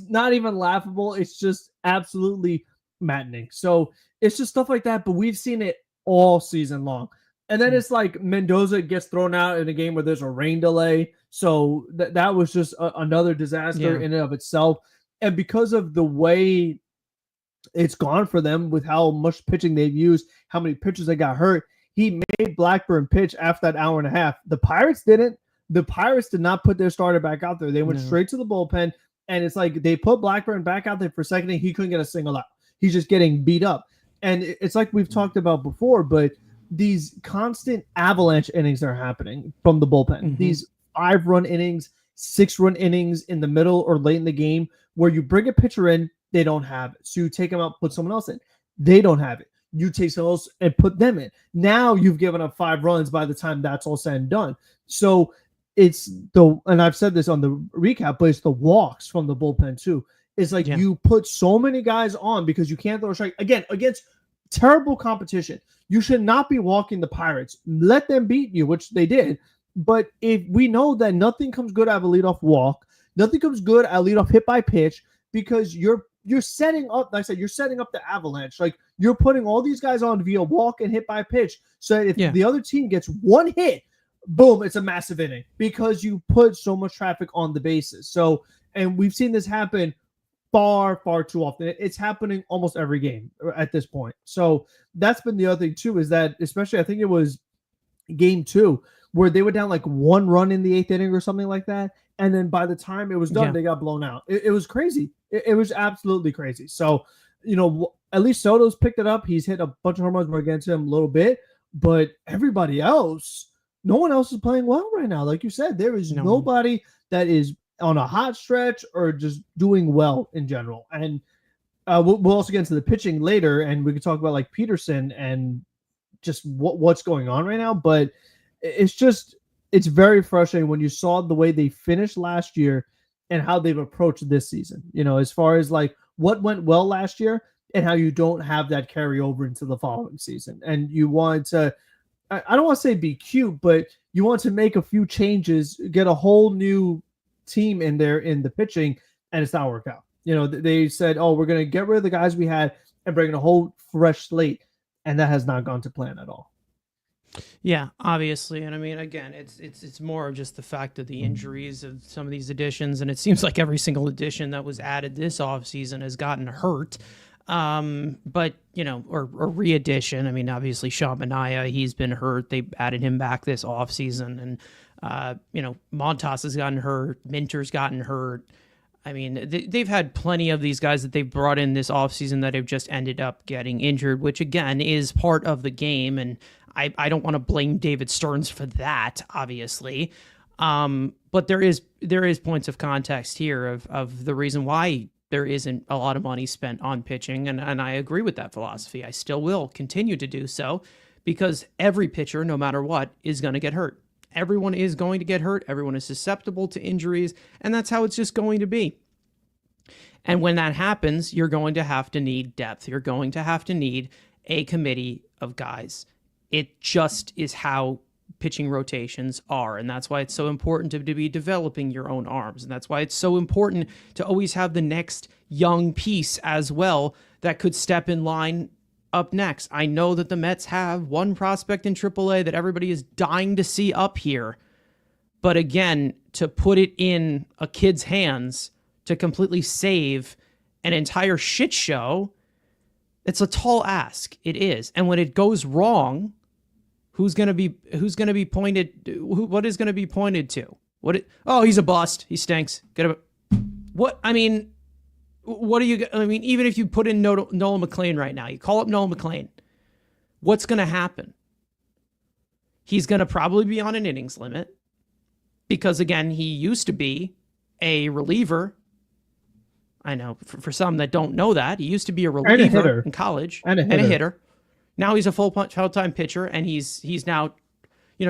B: not even laughable. It's just absolutely maddening. So it's just stuff like that. But we've seen it all season long. And then it's like Mendoza gets thrown out in a game where there's a rain delay. So that was just another disaster in and of itself. And because of the way it's gone for them with how much pitching they've used, how many pitchers they got hurt, he made Blackburn pitch after that hour and a half. The Pirates didn't. The Pirates did not put their starter back out there. They went straight to the bullpen. And it's like they put Blackburn back out there for a second and he couldn't get a single out. He's just getting beat up. And it's like we've talked about before, but these constant avalanche innings are happening from the bullpen. Mm-hmm. These 5-run innings, 6-run innings in the middle or late in the game where you bring a pitcher in, they don't have it. So you take them out, put someone else in. They don't have it. you take someone else and put them in. Now you've given up 5 runs by the time that's all said and done. So it's and I've said this on the recap, but it's the walks from the bullpen too. It's like you put so many guys on because you can't throw a strike again against terrible competition. You should not be walking the Pirates. Let them beat you, which they did. But if we know that nothing comes good out of a leadoff walk, nothing comes good at leadoff hit by pitch, because you're setting up, like I said, you're setting up the avalanche. Like, you're putting all these guys on via walk and hit by pitch. So if the other team gets one hit, boom, it's a massive inning because you put so much traffic on the bases. So, and we've seen this happen far, far too often. It's happening almost every game at this point. So that's been the other thing too, is that especially I think it was game 2 where they were down like 1 run in the 8th inning or something like that. And then by the time it was done, they got blown out. It was crazy. It was absolutely crazy. So, at least Soto's picked it up. He's hit a bunch of home runs against him a little bit, but everybody else, no one else is playing well right now. Like you said, there is nobody that is on a hot stretch or just doing well in general. And we'll also get into the pitching later, and we can talk about like Peterson and just what's going on right now. But it's very frustrating when you saw the way they finished last year and how they've approached this season, as far as like what went well last year and how you don't have that carry over into the following season. And you want to, I don't want to say be cute, but you want to make a few changes, get a whole new team in there in the pitching, and it's not worked out. They said, oh, we're going to get rid of the guys we had and bring in a whole fresh slate. And that has not gone to plan at all.
A: Yeah, obviously. And I mean, again, it's more of just the fact of the injuries of some of these additions. And it seems like every single addition that was added this offseason has gotten hurt. But, or re-addition. I mean, obviously, Sean Manaea, he's been hurt. They added him back this offseason. And, Montas has gotten hurt. Minter's gotten hurt. I mean, they've had plenty of these guys that they've brought in this offseason that have just ended up getting injured, which, again, is part of the game. And I don't want to blame David Stearns for that, obviously. But there is points of context here of the reason why there isn't a lot of money spent on pitching. And I agree with that philosophy. I still will continue to do so because every pitcher, no matter what, is going to get hurt. Everyone is going to get hurt. Everyone is susceptible to injuries. And that's how it's just going to be. And when that happens, you're going to have to need depth. You're going to have to need a committee of guys. It just is how pitching rotations are. And that's why it's so important to be developing your own arms. And that's why it's so important to always have the next young piece as well that could step in line up next. I know that the Mets have one prospect in AAA that everybody is dying to see up here. But again, to put it in a kid's hands to completely save an entire shit show, it's a tall ask. It is. And when it goes wrong, who's going to be pointed? What is going to be pointed to? Oh, he's a bust. He stinks. What? I mean, what are you? I mean, even if you put in Nolan McLean right now, you call up Nolan McLean, what's going to happen? He's going to probably be on an innings limit because, again, he used to be a reliever. I know for some that don't know that, he used to be a reliever in college and a hitter. Now he's a full-time pitcher, and he's now,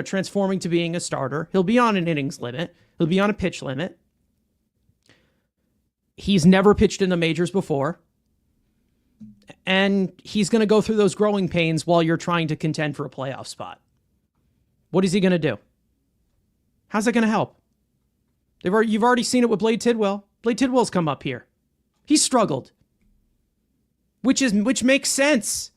A: transforming to being a starter. He'll be on an innings limit. He'll be on a pitch limit. He's never pitched in the majors before. And he's going to go through those growing pains while you're trying to contend for a playoff spot. What is he going to do? How's that going to help? You've already seen it with Blade Tidwell. Blade Tidwell's come up here. He struggled. Which makes sense.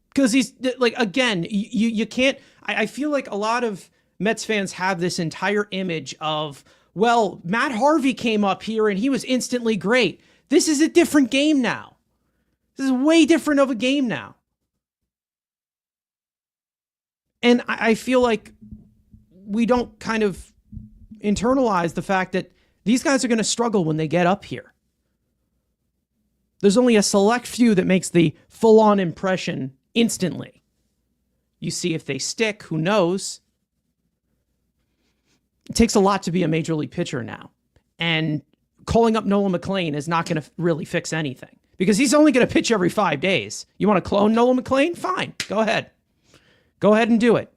A: Because he's, like, again, you can't... I feel like a lot of Mets fans have this entire image of, well, Matt Harvey came up here and he was instantly great. This is a different game now. This is way different of a game now. And I feel like we don't kind of internalize the fact that these guys are going to struggle when they get up here. There's only a select few that makes the full-on impression instantly. You see if they stick, who knows? It takes a lot to be a major league pitcher now. And calling up Nolan McLean is not going to really fix anything. because he's only going to pitch every 5 days. You want to clone Nolan McLean? Fine. Go ahead. Go ahead and do it.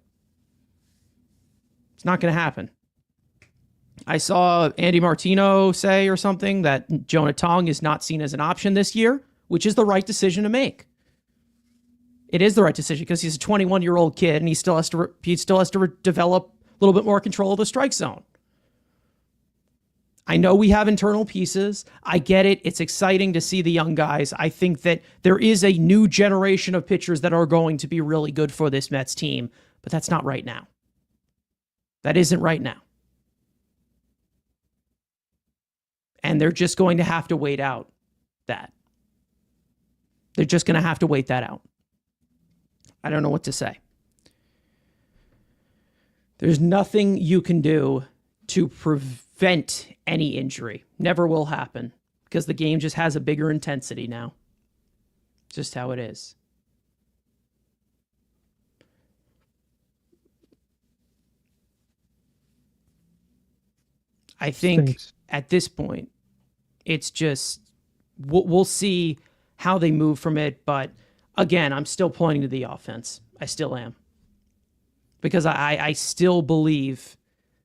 A: It's not going to happen. I saw Andy Martino say or something that Jonah Tong is not seen as an option this year, which is the right decision to make. It is the right decision because he's a 21-year-old kid and he still has to develop a little bit more control of the strike zone. I know we have internal pieces. I get it. It's exciting to see the young guys. I think that there is a new generation of pitchers that are going to be really good for this Mets team, but that's not right now. That isn't right now. And they're just going to have to wait out that. They're just going to have to wait that out. I don't know what to say. There's nothing you can do to prevent any injury. Never will happen because the game just has a bigger intensity now. Just how it is. I think at this point, it's just, we'll see how they move from it. But again, I'm still pointing to the offense. I still am. Because I still believe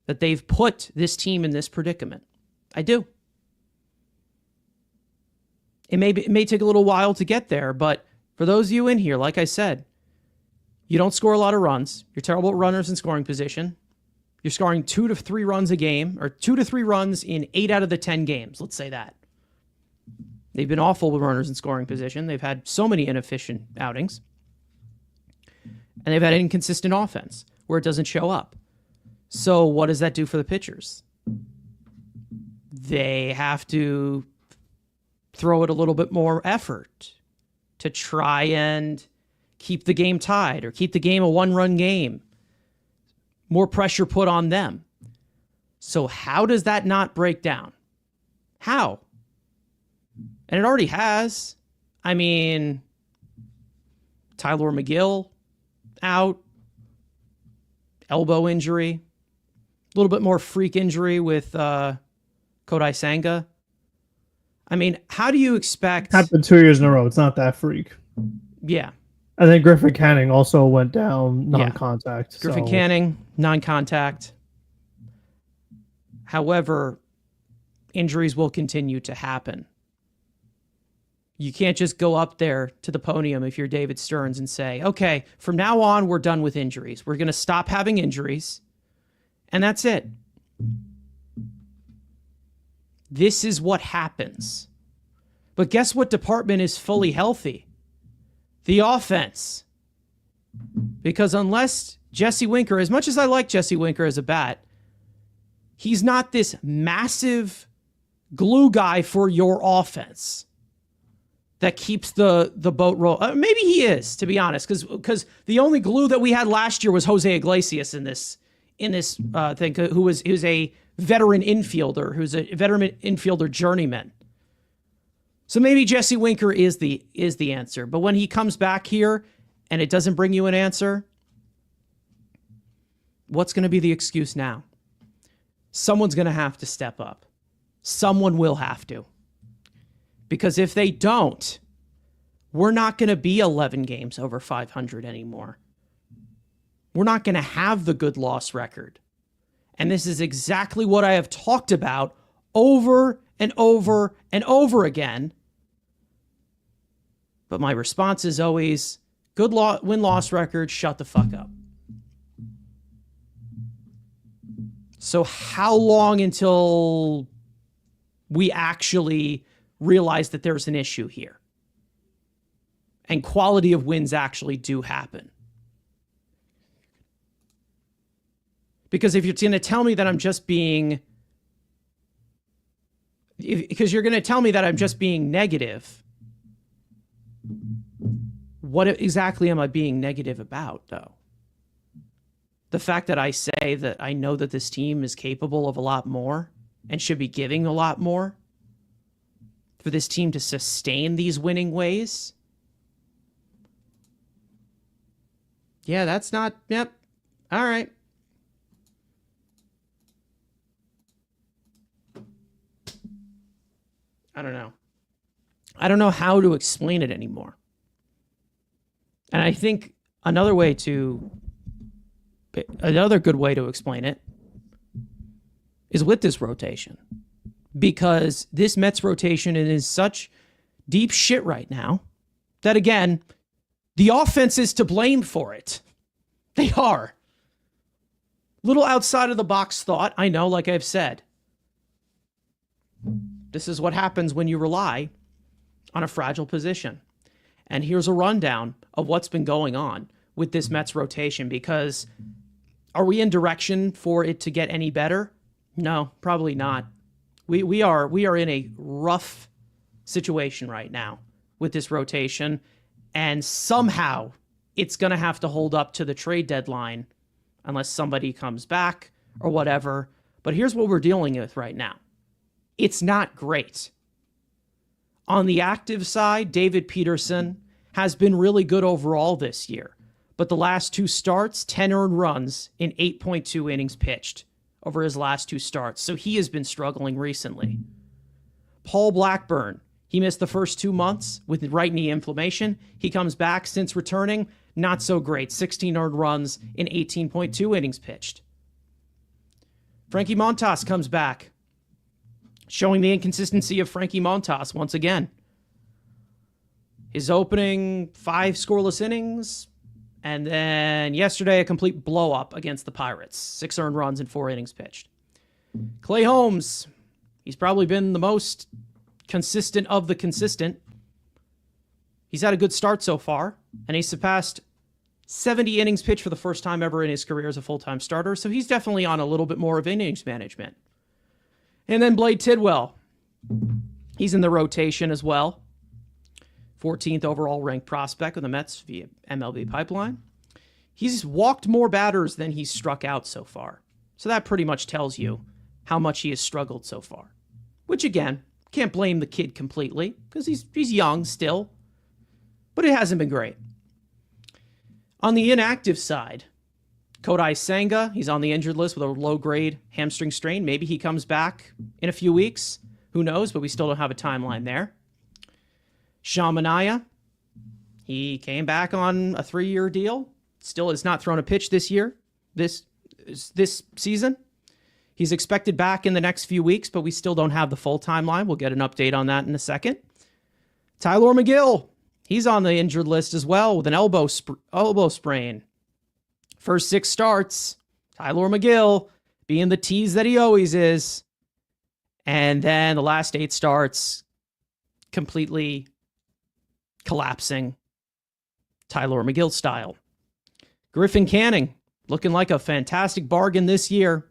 A: that they've put this team in this predicament. I do. It may take a little while to get there, but for those of you in here, like I said, you don't score a lot of runs. You're terrible at runners in scoring position. You're scoring 2 to 3 runs a game, or 2 to 3 runs in 8 out of the 10 games. Let's say that. They've been awful with runners in scoring position. They've had so many inefficient outings. And they've had inconsistent offense where it doesn't show up. So what does that do for the pitchers? They have to throw it a little bit more effort to try and keep the game tied or keep the game a 1-run game. More pressure put on them. So how does that not break down? How? And it already has. I mean, Tyler McGill out. Elbow injury. A little bit more freak injury with Kodai Senga. I mean, how do you expect...
B: Happened 2 years in a row. It's not that freak.
A: Yeah.
B: I think Griffin Canning also went down non-contact.
A: Yeah. Griffin Canning, non-contact. However, injuries will continue to happen. You can't just go up there to the podium if you're David Stearns and say, okay, from now on, we're done with injuries. We're going to stop having injuries. And that's it. This is what happens. But guess what department is fully healthy? The offense. Because unless Jesse Winker, as much as I like Jesse Winker as a bat, he's not this massive glue guy for your offense that keeps the boat rolling. Maybe he is, to be honest, because the only glue that we had last year was Jose Iglesias in this thing, who's a veteran infielder, who's a veteran infielder journeyman. So maybe Jesse Winker is the answer. But when he comes back here and it doesn't bring you an answer, what's going to be the excuse now? Someone's going to have to step up. Someone will have to. Because if they don't, we're not going to be 11 games over 500 anymore. We're not going to have the good loss record. And this is exactly what I have talked about over and over and over again. But my response is always, good win-loss record, shut the fuck up. So how long until we actually realize that there's an issue here and quality of wins actually do happen? Because if you're going to tell me that I'm just being... Because you're going to tell me that I'm just being negative, what exactly am I being negative about, though? The fact that I say that I know that this team is capable of a lot more and should be giving a lot more for this team to sustain these winning ways? Yeah, that's not... Yep. All right. I don't know. I don't know how to explain it anymore. And I think another good way to explain it is with this rotation, because this Mets rotation is such deep shit right now that, again, the offense is to blame for it. They are. Little outside of the box thought, I know, like I've said. This is what happens when you rely on a fragile position. And here's a rundown of what's been going on with this Mets rotation, because are we in direction for it to get any better? No, probably not. We are in a rough situation right now with this rotation, and somehow it's going to have to hold up to the trade deadline unless somebody comes back or whatever. But here's what we're dealing with right now. It's not great. On the active side, David Peterson has been really good overall this year. But the last two starts, 10 earned runs in 8.2 innings pitched over his last two starts. So he has been struggling recently. Paul Blackburn, he missed the first 2 months with right knee inflammation. He comes back since returning, not so great. 16 earned runs in 18.2 innings pitched. Frankie Montas comes back, showing the inconsistency of Frankie Montas once again. His opening 5 scoreless innings, and then yesterday a complete blow-up against the Pirates. 6 earned runs in 4 innings pitched. Clay Holmes, he's probably been the most consistent of the consistent. He's had a good start so far, and he surpassed 70 innings pitched for the first time ever in his career as a full-time starter, so he's definitely on a little bit more of innings management. And then Blade Tidwell, he's in the rotation as well. 14th overall ranked prospect of the Mets via MLB Pipeline. He's walked more batters than he's struck out so far. So that pretty much tells you how much he has struggled so far. Which, again, can't blame the kid completely because he's young still. But it hasn't been great. On the inactive side, Kodai Senga, he's on the injured list with a low-grade hamstring strain. Maybe he comes back in a few weeks. Who knows, but we still don't have a timeline there. Sean Manaea, he came back on a 3-year deal. Still has not thrown a pitch this year, this season. He's expected back in the next few weeks, but we still don't have the full timeline. We'll get an update on that in a second. Tyler McGill, he's on the injured list as well with an elbow sprain. First 6 starts, Tyler McGill being the tease that he always is. And then the last 8 starts, completely collapsing Tyler McGill style. Griffin Canning, looking like a fantastic bargain this year.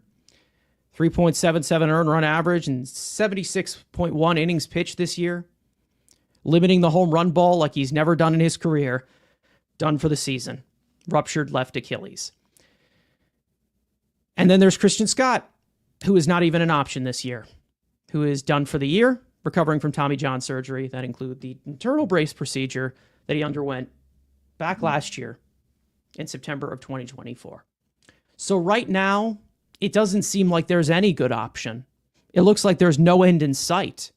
A: 3.77 earned run average and 76.1 innings pitched this year. Limiting the home run ball like he's never done in his career. Done for the season. Ruptured left Achilles. And then there's Christian Scott, who is not even an option this year, who is done for the year, recovering from Tommy John surgery that include the internal brace procedure that he underwent back last year in September of 2024. So right now, it doesn't seem like there's any good option. It looks like there's no end in sight.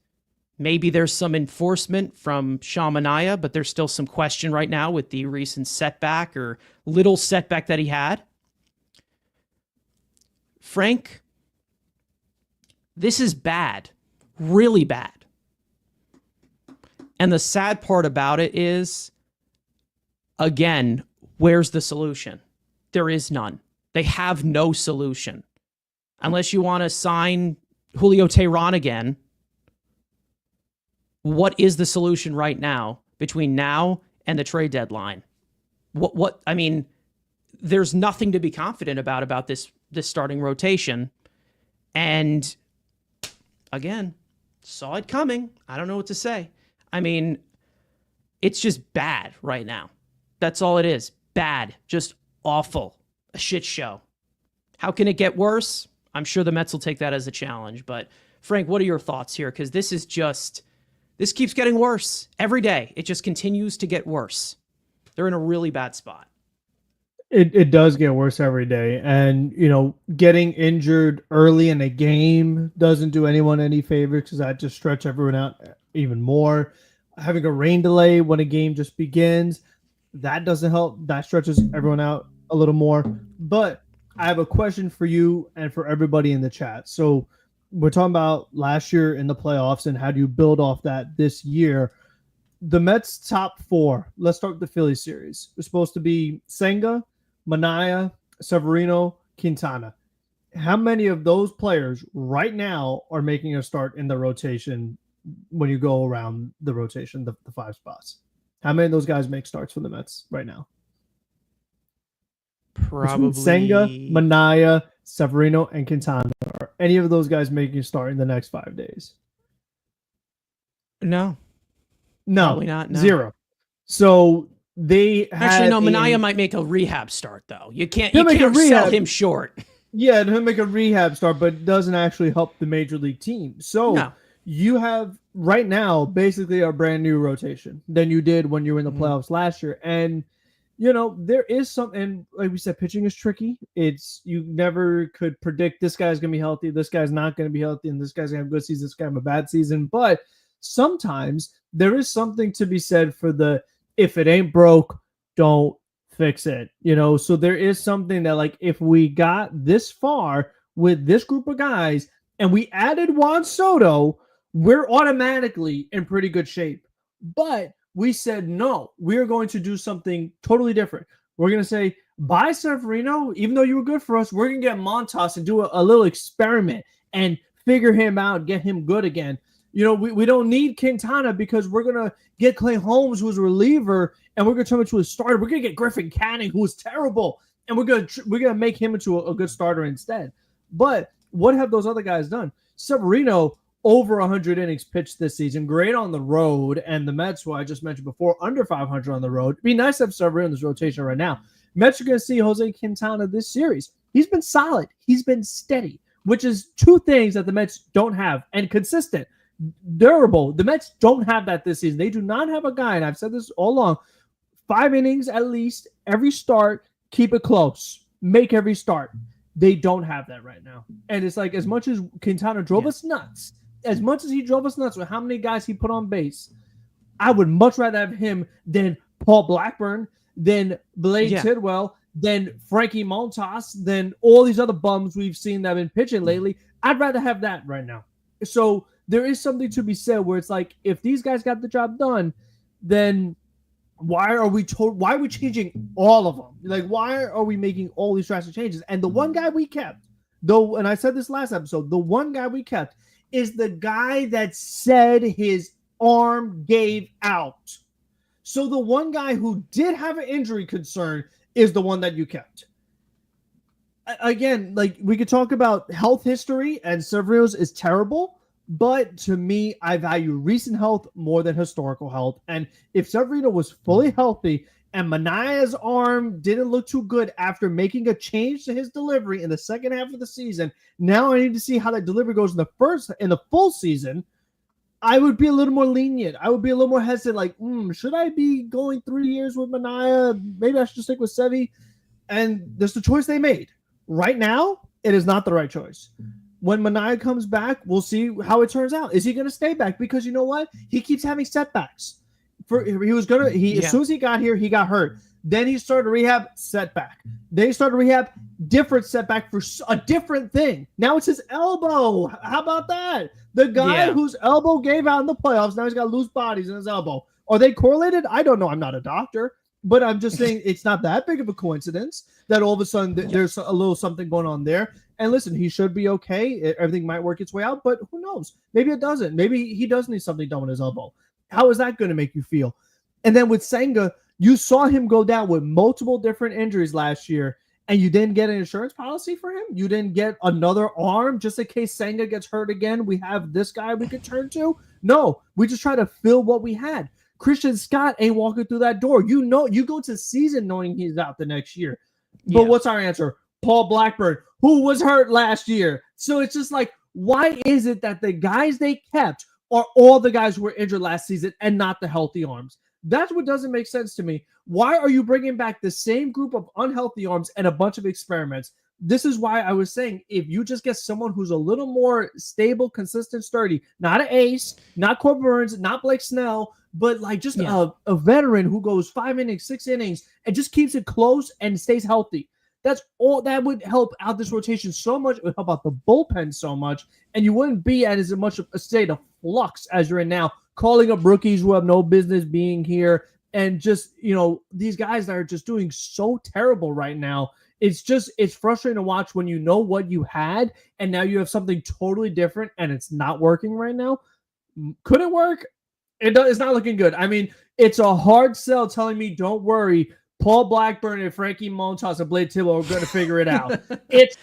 A: Maybe there's some enforcement from Sean Manaea, but there's still some question right now with the recent setback or little setback that he had. Frank, this is bad. Really bad. And the sad part about it is, again, where's the solution? There is none. They have no solution. Unless you want to sign Julio Teheran again, what is the solution right now between now and the trade deadline? I mean, there's nothing to be confident about this starting rotation. And again, saw it coming. I don't know what to say. I mean, it's just bad right now. That's all it is. Bad. Just awful. A shit show. How can it get worse? I'm sure the Mets will take that as a challenge. But Frank, what are your thoughts here? Because this keeps getting worse every day. It just continues to get worse. They're in a really bad spot.
B: It does get worse every day. And, getting injured early in a game doesn't do anyone any favors because that just stretch everyone out even more. having a rain delay when a game just begins. That doesn't help. That stretches everyone out a little more. But I have a question for you and for everybody in the chat. So we're talking about last year in the playoffs and how do you build off that this year. The Mets top four. Let's start with the Philly series. It's supposed to be Senga, Manaea, Severino, Quintana. How many of those players right now are making a start in the rotation when you go around the rotation, the five spots? How many of those guys make starts for the Mets right now?
A: Probably
B: Between Senga, Manaea, Severino, and Quintana. Are any of those guys making a start in the next 5 days?
A: No.
B: No.
A: Probably not. No.
B: Zero. So they
A: actually no. Manaea might make a rehab start though. You can't sell him short.
B: Yeah, he'll make a rehab start, but it doesn't actually help the major league team. So you have right now basically a brand new rotation than you did when you were in the playoffs last year. And there is some, and like we said, pitching is tricky. You never could predict this guy's going to be healthy, this guy's not going to be healthy, and this guy's going to have a good season, this guy have a bad season. But sometimes there is something to be said for if it ain't broke, don't fix it. So there is something that, like, if we got this far with this group of guys and we added Juan Soto, we're automatically in pretty good shape. But we said, no, we're going to do something totally different. We're going to say, bye, Severino. Even though you were good for us, we're going to get Montas and do a little experiment and figure him out, get him good again. We don't need Quintana because we're going to get Clay Holmes, who's a reliever, and we're going to turn him into a starter. We're going to get Griffin Canning, who was terrible, and we're going to make him into a good starter instead. But what have those other guys done? Severino, over 100 innings pitched this season, great on the road, and the Mets, who I just mentioned before, under 500 on the road. It'd be nice to have Severino in this rotation right now. Mets are going to see Jose Quintana this series. He's been solid. He's been steady, which is two things that the Mets don't have, and consistent. Durable. The Mets don't have that this season. They do not have a guy, and I've said this all along, 5 innings at least, every start, keep it close, make every start. They don't have that right now. And it's like, as much as Quintana drove us nuts, as much as he drove us nuts with how many guys he put on base, I would much rather have him than Paul Blackburn, than Blade Tidwell, than Frankie Montas, than all these other bums we've seen that have been pitching lately. I'd rather have that right now. So there is something to be said where it's like, if these guys got the job done, then why are we changing all of them? Like, why are we making all these drastic changes? And the one guy we kept, though, and I said this last episode, the one guy we kept is the guy that said his arm gave out. So the one guy who did have an injury concern is the one that you kept. Again, like, we could talk about health history, and Severino's is terrible. But to me, I value recent health more than historical health. And if Severino was fully healthy and Manaea's arm didn't look too good after making a change to his delivery in the second half of the season, now I need to see how that delivery goes in the full season. I would be a little more lenient. I would be a little more hesitant. Like, should I be going 3 years with Manaea? Maybe I should stick with Sevy. And that's the choice they made. Right now, it is not the right choice. When Manaea comes back, we'll see how it turns out. Is he going to stay back? Because you know what? He keeps having setbacks. As soon as he got here, he got hurt. Then he started rehab, setback. Then he started rehab, different setback for a different thing. Now it's his elbow. How about that? The guy whose elbow gave out in the playoffs, now he's got loose bodies in his elbow. Are they correlated? I don't know. I'm not a doctor. But I'm just saying it's not that big of a coincidence that all of a sudden there's a little something going on there. And listen, he should be okay. Everything might work its way out, but who knows? Maybe it doesn't. Maybe he does need something done with his elbow. How is that going to make you feel? And then with Senga, you saw him go down with multiple different injuries last year, and you didn't get an insurance policy for him? You didn't get another arm just in case Senga gets hurt again? We have this guy we could turn to? No, we just try to fill what we had. Christian Scott ain't walking through that door. You go to season knowing he's out the next year. But what's our answer? Paul Blackburn, who was hurt last year. So it's just like, why is it that the guys they kept are all the guys who were injured last season and not the healthy arms? That's what doesn't make sense to me. Why are you bringing back the same group of unhealthy arms and a bunch of experiments? this is why I was saying, if you just get someone who's a little more stable, consistent, sturdy, not an ace, not Corbin Burns, not Blake Snell, but like just a veteran who goes 5 innings, 6 innings, and just keeps it close and stays healthy. That's all. That would help out this rotation so much. It would help out the bullpen so much, and you wouldn't be at as much of a state of flux as you're in now, calling up rookies who have no business being here, and just, these guys that are just doing so terrible right now. It's frustrating to watch when you know what you had, and now you have something totally different, and it's not working right now. Could it work? It's not looking good. I mean, it's a hard sell telling me, don't worry, Paul Blackburn and Frankie Montas and Blade Tibble are going to figure it out. It's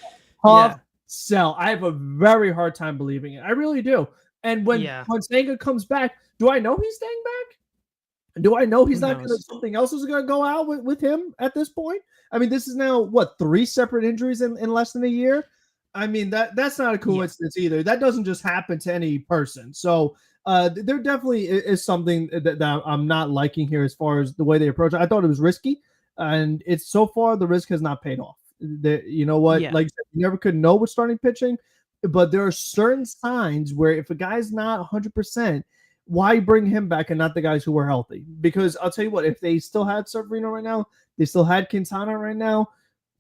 B: a tough sell. I have a very hard time believing it. I really do. And when Senga comes back, do I know he's staying back? Do I know he's not going to, something else is going to go out with him at this point? I mean, this is now, 3 separate injuries in less than a year? I mean, that's not a coincidence either. That doesn't just happen to any person. So there definitely is something that I'm not liking here as far as the way they approach it. I thought it was risky, and it's so far the risk has not paid off. You know what? Like you said, you never could know with starting pitching, but there are certain signs where if a guy's not 100%, why bring him back and not the guys who were healthy? Because I'll tell you what, if they still had Severino right now, they still had Quintana right now,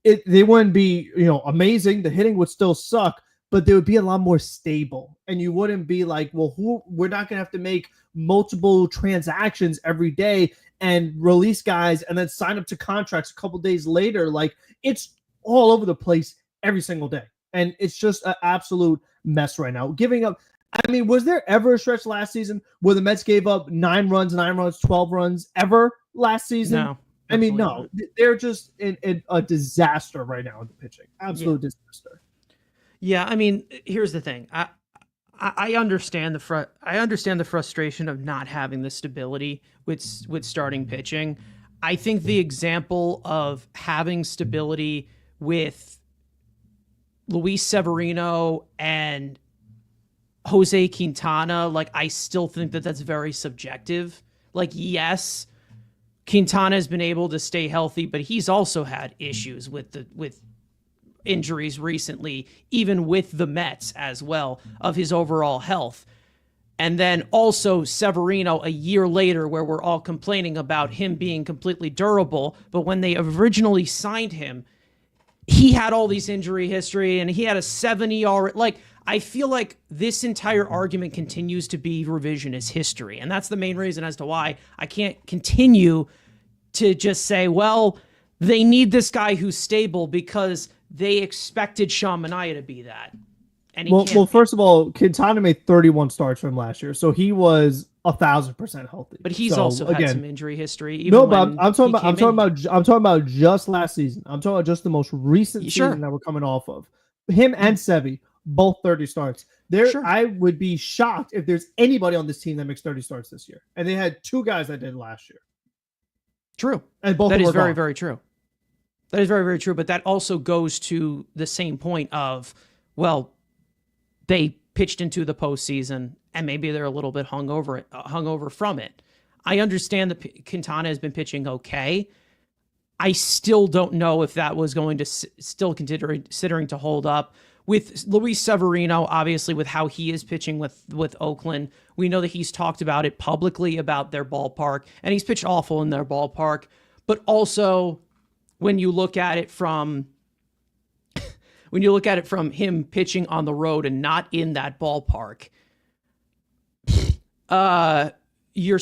B: they wouldn't be, amazing. The hitting would still suck, but they would be a lot more stable. And you wouldn't be like, well, we're not going to have to make multiple transactions every day and release guys and then sign up to contracts a couple days later. Like, it's all over the place every single day. And it's just an absolute mess right now. Giving up. I mean, was there ever a stretch last season where the Mets gave up 9 runs, 12 runs ever last season?
A: No.
B: I mean, no. They're just in a disaster right now in the pitching. Absolute disaster.
A: Yeah, I mean, here's the thing. I understand the frustration of not having the stability with starting pitching. I think the example of having stability with Luis Severino and Jose Quintana, like, I still think that that's very subjective. Like, yes, Quintana has been able to stay healthy, but he's also had issues with injuries recently, even with the Mets as well, of his overall health. And then also Severino a year later, where we're all complaining about him being completely durable, but when they originally signed him, he had all these injury history and he had a 70 ERA. Like, I feel like this entire argument continues to be revisionist history. And that's the main reason as to why I can't continue to just say, well, they need this guy who's stable because they expected Sean Manaea to be that. And
B: well, first of all, Quintana made 31 starts from last year, so he was 1,000% healthy.
A: But he's also had some injury history.
B: No, but I'm talking about just last season. I'm talking about just the most recent season that we're coming off of. Him and Sevy, both 30 starts. I would be shocked if there's anybody on this team that makes 30 starts this year. And they had 2 guys that did last year.
A: True.
B: And both
A: that is very, very true. That is very, very true. But that also goes to the same point of, well, they pitched into the postseason and maybe they're a little bit hungover from it. I understand that Quintana has been pitching okay. I still don't know if that was going to still considering to hold up. With Luis Severino, obviously, with how he is pitching with Oakland, we know that he's talked about it publicly about their ballpark, and he's pitched awful in their ballpark. But also, when you look at it from him pitching on the road and not in that ballpark, you're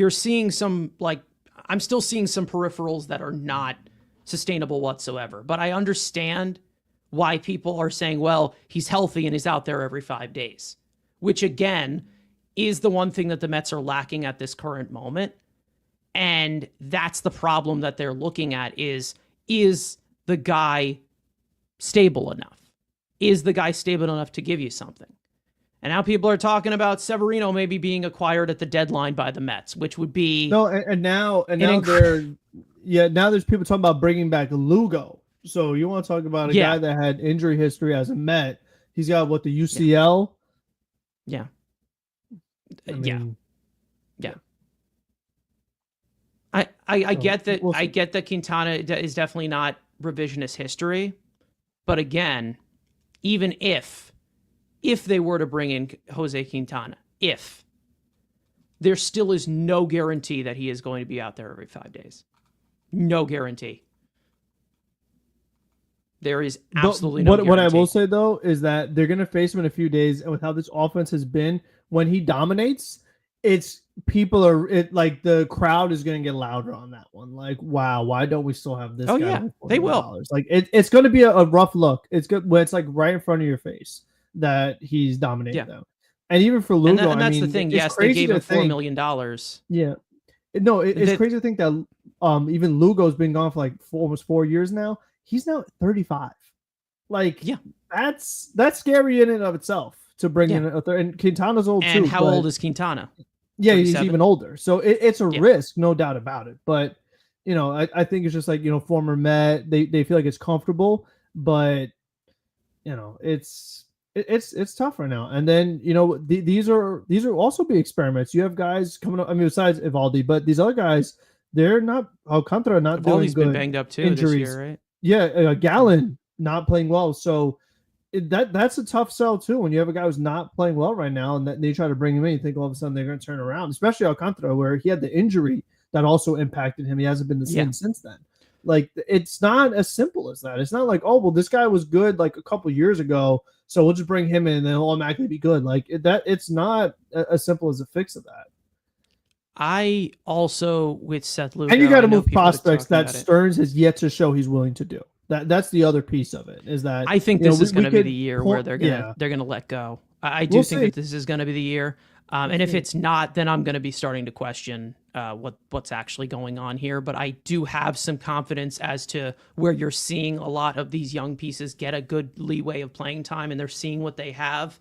A: seeing some, like, I'm still seeing some peripherals that are not sustainable whatsoever. But I understand why people are saying, well, he's healthy and he's out there every 5 days, which again is the one thing that the Mets are lacking at this current moment. And that's the problem that they're looking at is the guy stable enough? Is the guy stable enough to give you something? And now people are talking about Severino maybe being acquired at the deadline by the Mets, which would be
B: now there's people talking about bringing back Lugo. So you want to talk about a guy that had injury history as a Met? He's got the UCL.
A: Yeah. I get that. I get that Quintana is definitely not revisionist history, But again, even if they were to bring in Jose Quintana, there still is no guarantee that he is going to be out there every 5 days. No guarantee. There is absolutely no guarantee.
B: What I will say, though, is that they're going to face him in a few days, and with how this offense has been, when he dominates, like the crowd is going to get louder on that one. Like, wow, why don't we still have this guy?
A: Yeah, they will.
B: Like, it's going to be a rough look. It's good when it's like right in front of your face that he's dominating them. And even for Lugo,
A: and that's the thing. Yes, they gave him $4 million.
B: Yeah. No, it's crazy to think that even Lugo's been gone for like almost 4 years now. He's now 35. Like, that's scary in and of itself to bring in a third. And Quintana's old too.
A: And how old is Quintana?
B: Yeah, 37? He's even older. So it's a risk, no doubt about it. But, I think it's just like, former Met, they feel like it's comfortable, but, it's tough right now. And then, these are also big experiments. You have guys coming up, I mean, besides Evaldi, but these other guys, they're not, Alcantara not doing good.
A: Been banged up too injuries. This year, right?
B: Yeah, Gallon not playing well. So that's a tough sell too. When you have a guy who's not playing well right now, and they try to bring him in, you think all of a sudden they're going to turn around. Especially Alcantara, where he had the injury that also impacted him. He hasn't been the same since then. Like, it's not as simple as that. It's not like, oh well, this guy was good like a couple years ago, so we'll just bring him in and then he'll automatically be good. Like it's not as simple as a fix of that.
A: I also, with Seth Lugo,
B: and you got to move prospects that Stearns has yet to show he's willing to do. That's the other piece of it. Is that
A: I think this is going to be the year where they're gonna let go. I do think that this is going to be the year. And if it's not, then I'm going to be starting to question what's actually going on here. But I do have some confidence as to where you're seeing a lot of these young pieces get a good leeway of playing time, and they're seeing what they have.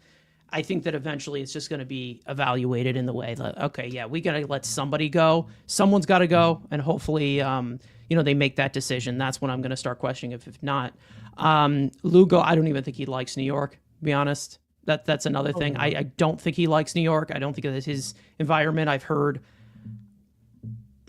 A: I think that eventually it's just going to be evaluated in the way that, okay, yeah, we got to let somebody go. Someone's got to go, and hopefully, they make that decision. That's when I'm going to start questioning if not. Lugo, I don't even think he likes New York, to be honest. That's another thing. I don't think he likes New York. I don't think it's his environment. I've heard.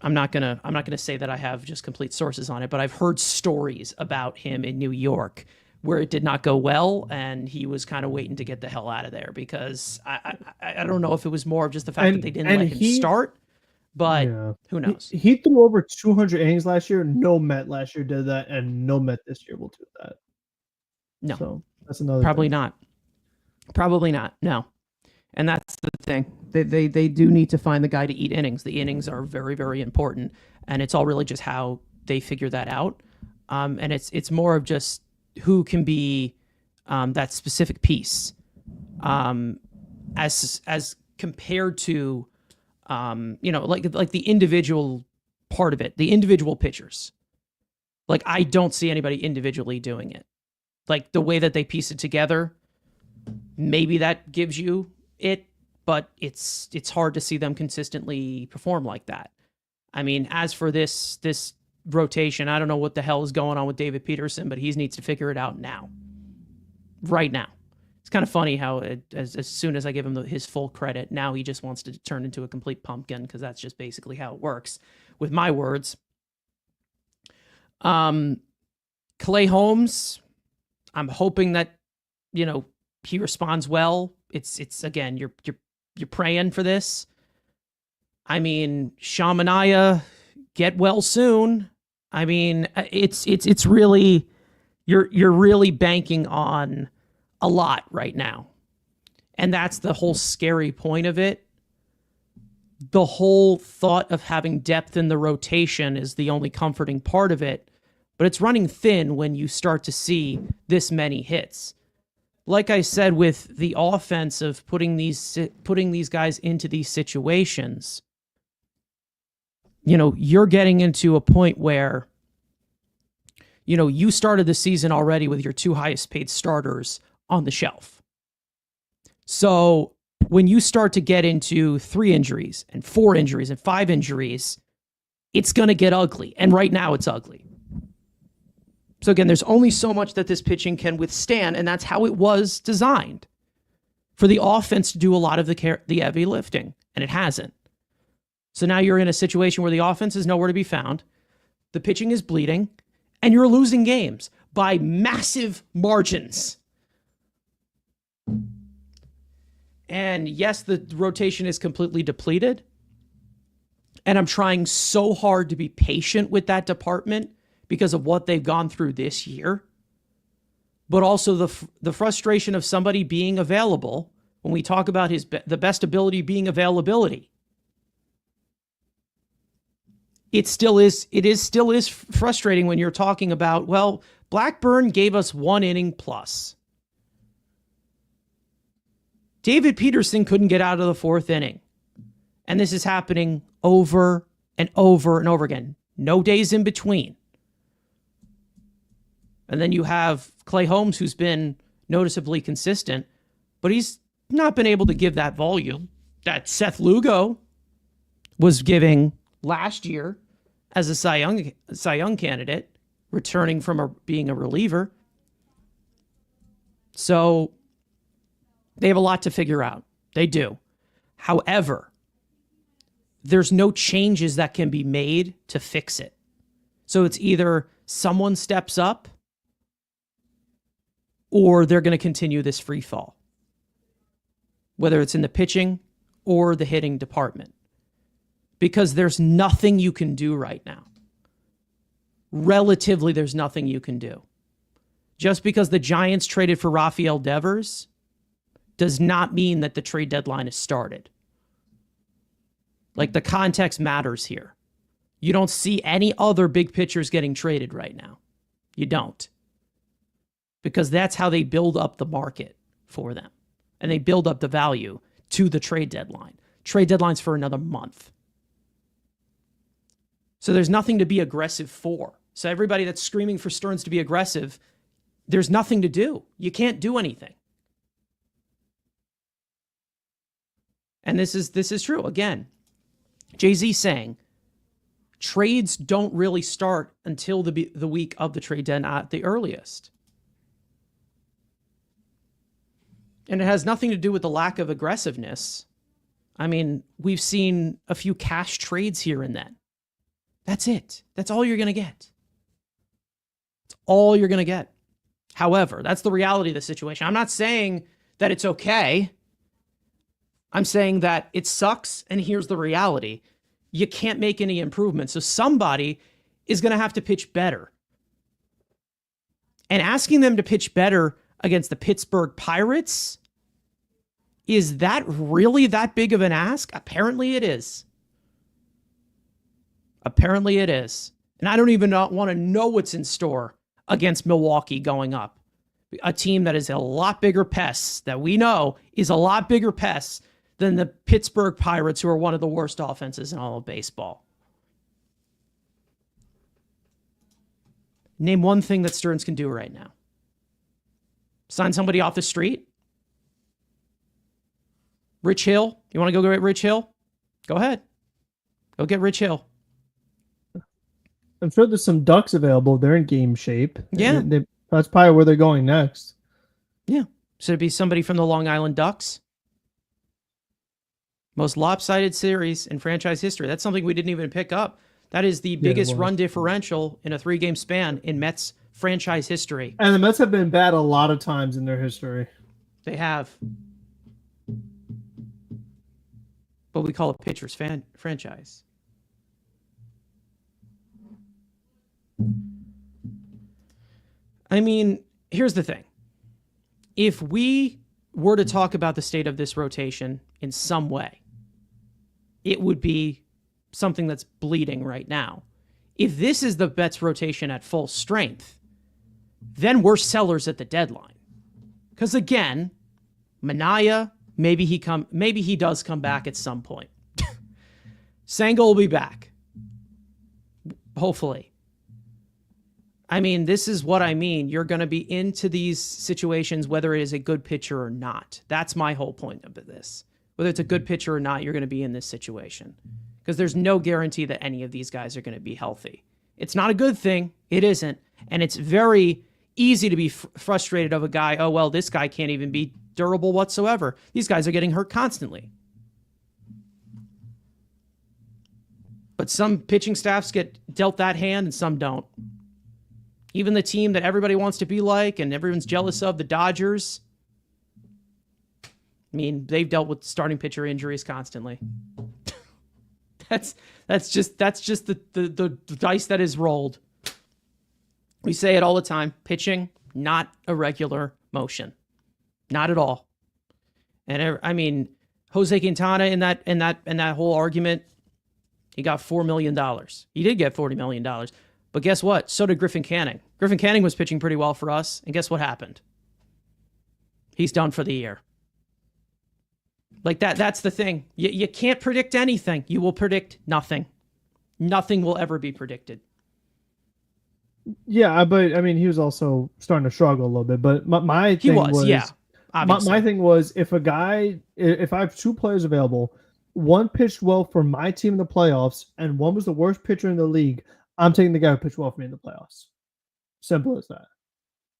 A: I'm not gonna say that I have just complete sources on it, but I've heard stories about him in New York where it did not go well, and he was kind of waiting to get the hell out of there because I don't know if it was more of just the fact that they didn't let him start, but who knows?
B: He threw over 200 innings last year. No Met last year did that, and no Met this year will do that.
A: No,
B: so that's another
A: probably
B: thing.
A: not. Probably not. No. And that's the thing. They do need to find the guy to eat innings. The innings are very, very important. And it's all really just how they figure that out. And it's more of just who can be that specific piece as compared to, like the individual part of it, the individual pitchers. Like, I don't see anybody individually doing it. Like, the way that they piece it together, maybe that gives you it, but it's hard to see them consistently perform like that. I mean, as for this rotation, I don't know what the hell is going on with David Peterson, but he needs to figure it out now. Right now. It's kind of funny how as soon as I give him his full credit, now he just wants to turn into a complete pumpkin, because that's just basically how it works. With my words. Clay Holmes, I'm hoping that, he responds well. It's again, you're praying for this. I mean, Shamanaya, get well soon. I mean, it's really, you're really banking on a lot right now. And that's the whole scary point of it. The whole thought of having depth in the rotation is the only comforting part of it, but it's running thin when you start to see this many hits. Like I said, with the offense of putting these guys into these situations, you're getting into a point where, you started the season already with your two highest paid starters on the shelf. So when you start to get into 3 injuries and 4 injuries and 5 injuries, it's going to get ugly. And right now it's ugly. So again, there's only so much that this pitching can withstand, and that's how it was designed, for the offense to do a lot of the heavy lifting, and it hasn't. So now you're in a situation where the offense is nowhere to be found, the pitching is bleeding, and you're losing games. by massive margins. And yes, the rotation is completely depleted. And I'm trying so hard to be patient with that department because of what they've gone through this year. But also the frustration of somebody being available when we talk about the best ability being availability. It still is frustrating when you're talking about, well, Blackburn gave us 1 inning plus. David Peterson couldn't get out of the 4th inning. And this is happening over and over and over again. No days in between. And then you have Clay Holmes, who's been noticeably consistent, but he's not been able to give that volume that Seth Lugo was giving last year as a Cy Young candidate, returning from being a reliever. So they have a lot to figure out. They do. However, there's no changes that can be made to fix it. So it's either someone steps up or they're going to continue this free fall, whether it's in the pitching or the hitting department, because there's nothing you can do right now. Relatively, there's nothing you can do. Just because the Giants traded for Rafael Devers does not mean that the trade deadline has started. Like, the context matters here. You don't see any other big pitchers getting traded right now. You don't. Because that's how they build up the market for them. And they build up the value to the trade deadline. Trade deadline's for another month. So there's nothing to be aggressive for. So everybody that's screaming for Stearns to be aggressive, there's nothing to do. You can't do anything. And this is true. Again, Jay-Z saying trades don't really start until the week of the trade deadline at the earliest. And it has nothing to do with the lack of aggressiveness. I mean, we've seen a few cash trades here and then. That's it. That's all you're going to get. It's all you're going to get. However, that's the reality of the situation. I'm not saying that it's okay. I'm saying that it sucks, and here's the reality. You can't make any improvements, so somebody is going to have to pitch better. And asking them to pitch better against the Pittsburgh Pirates, is that really that big of an ask? Apparently it is. Apparently it is. And I don't even want to know what's in store against Milwaukee going up. A team that is a lot bigger pests, that we know is a lot bigger pests than the Pittsburgh Pirates, who are one of the worst offenses in all of baseball. Name one thing that Stearns can do right now. Sign somebody off the street? Rich Hill? You want to go get Rich Hill? Go ahead. Go get Rich Hill.
B: I'm sure there's some Ducks available. They're in game shape.
A: Yeah.
B: That's probably where they're going next.
A: Yeah. Should it be somebody from the Long Island Ducks? Most lopsided series in franchise history. That's something we didn't even pick up. That is the biggest run differential in a 3-game span in Mets franchise history.
B: And the Mets have been bad a lot of times in their history.
A: They have. But we call it pitcher's franchise. I mean, here's the thing. If we were to talk about the state of this rotation in some way, it would be something that's bleeding right now. If this is the Mets rotation at full strength, then we're sellers at the deadline. Because again, Minaya, maybe he does come back at some point. Sangl will be back. Hopefully. I mean, this is what I mean. You're going to be into these situations, whether it is a good pitcher or not. That's my whole point of this. Whether it's a good pitcher or not, you're going to be in this situation. Because there's no guarantee that any of these guys are going to be healthy. It's not a good thing. It isn't. And it's very easy to be frustrated of a guy, oh, well, this guy can't even be durable whatsoever. These guys are getting hurt constantly. But some pitching staffs get dealt that hand and some don't. Even the team that everybody wants to be like and everyone's jealous of, the Dodgers. I mean, they've dealt with starting pitcher injuries constantly. That's just the dice that is rolled. We say it all the time. Pitching, not a regular motion. Not at all. And I mean, Jose Quintana in that whole argument, he got $4 million. He did get $40 million. But guess what? So did Griffin Canning. Griffin Canning was pitching pretty well for us. And guess what happened? He's done for the year. Like that's the thing. You can't predict anything. You will predict nothing. Nothing will ever be predicted.
B: Yeah, but I mean, he was also starting to struggle a little bit. But my thing was,
A: yeah.
B: My thing was, if I have two players available, one pitched well for my team in the playoffs, and one was the worst pitcher in the league, I'm taking the guy who pitched well for me in the playoffs. Simple as that.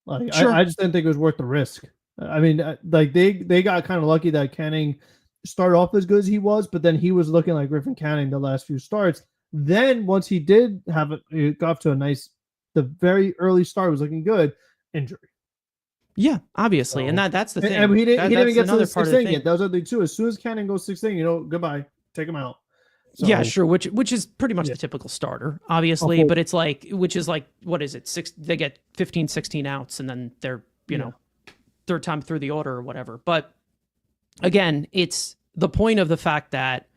B: Like, sure. I just didn't think it was worth the risk. I mean, like they got kind of lucky that Canning started off as good as he was, but then he was looking like Griffin Canning the last few starts. Then once he did have it got off to the very early start was looking good, injury.
A: Yeah, obviously, so, and that's the thing.
B: And he didn't even get to the sixth inning yet. That was the thing too. As soon as Canning goes sixth inning, goodbye, take him out.
A: So, yeah, sure. Which is pretty much the typical starter, obviously. But it's like, which is like, what is it? They get 15, 16 outs, and then they're third time through the order or whatever. But again, it's the point of the fact that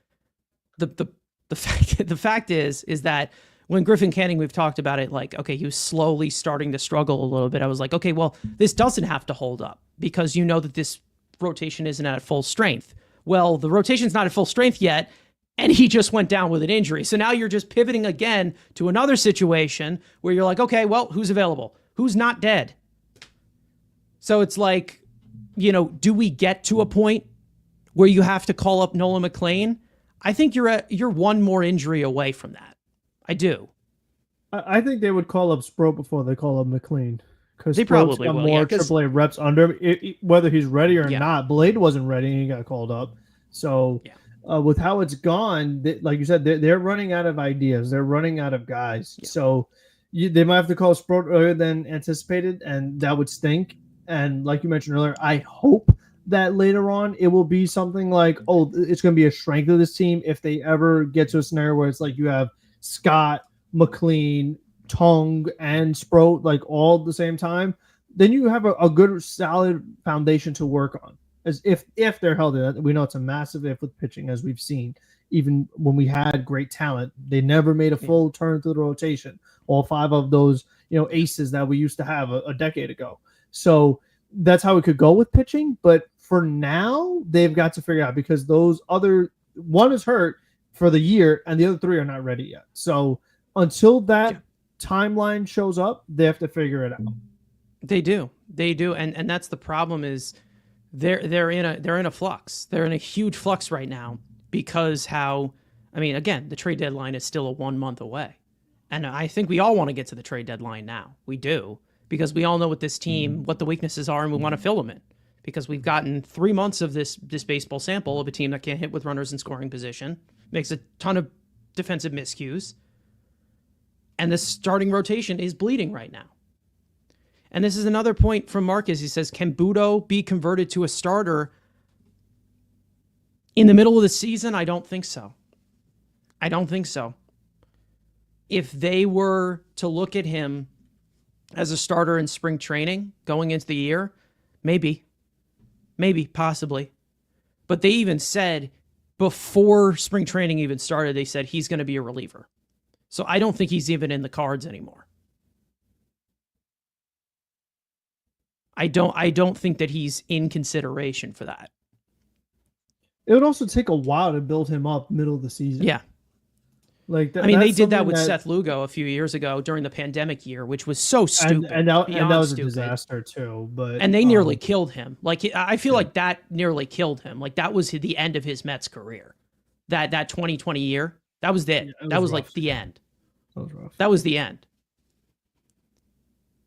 A: the fact is that when Griffin Canning, we've talked about it, like, okay, he was slowly starting to struggle a little bit. I was like, okay, well, this doesn't have to hold up because you know that this rotation isn't at full strength. Well, the rotation's not at full strength yet, and he just went down with an injury. So now you're just pivoting again to another situation where you're like, okay, well, who's available? Who's not dead? So it's like, do we get to a point where you have to call up Nolan McLean? I think you're one more injury away from that. I do.
B: I think they would call up Sproat before they call up McLean. Because
A: they probably got
B: more AAA reps under him, whether he's ready or not. Blade wasn't ready and he got called up. So with how it's gone, like you said, they're running out of ideas. They're running out of guys. Yeah. So they might have to call Sproat earlier than anticipated, and that would stink. And like you mentioned earlier, I hope that later on it will be something like, oh, it's going to be a strength of this team if they ever get to a scenario where it's like you have Scott, McLean, Tung, and Sproat like all at the same time. Then you have a good, solid foundation to work on. As if they're healthy, we know it's a massive if with pitching, as we've seen. Even when we had great talent, they never made a full turn through the rotation. All five of those, aces that we used to have a decade ago. So that's how it could go with pitching. But for now, they've got to figure out because those other one is hurt for the year and the other three are not ready yet. So until that timeline shows up, they have to figure it out.
A: They do. And that's the problem is they're in a flux. They're in a huge flux right now because again, the trade deadline is still a 1 month away. And I think we all want to get to the trade deadline now. We do. Because we all know with this team what the weaknesses are and we want to fill them in. Because we've gotten 3 months of this baseball sample of a team that can't hit with runners in scoring position. Makes a ton of defensive miscues. And the starting rotation is bleeding right now. And this is another point from Marcus. He says, can Budo be converted to a starter in the middle of the season? I don't think so. If they were to look at him as a starter in spring training going into the year, maybe, possibly. But they even said before spring training even started, they said he's going to be a reliever. So I don't think he's even in the cards anymore. I don't think that he's in consideration for that.
B: It would also take a while to build him up middle of the season.
A: Yeah.
B: Like
A: they did that with Seth Lugo a few years ago during the pandemic year, which was so stupid.
B: And that was a disaster too.
A: And they nearly killed him. Like I feel like that nearly killed him. Like that was the end of his Mets career. That 2020 year, that was it. That was like the end.
B: That was rough.
A: That was the end.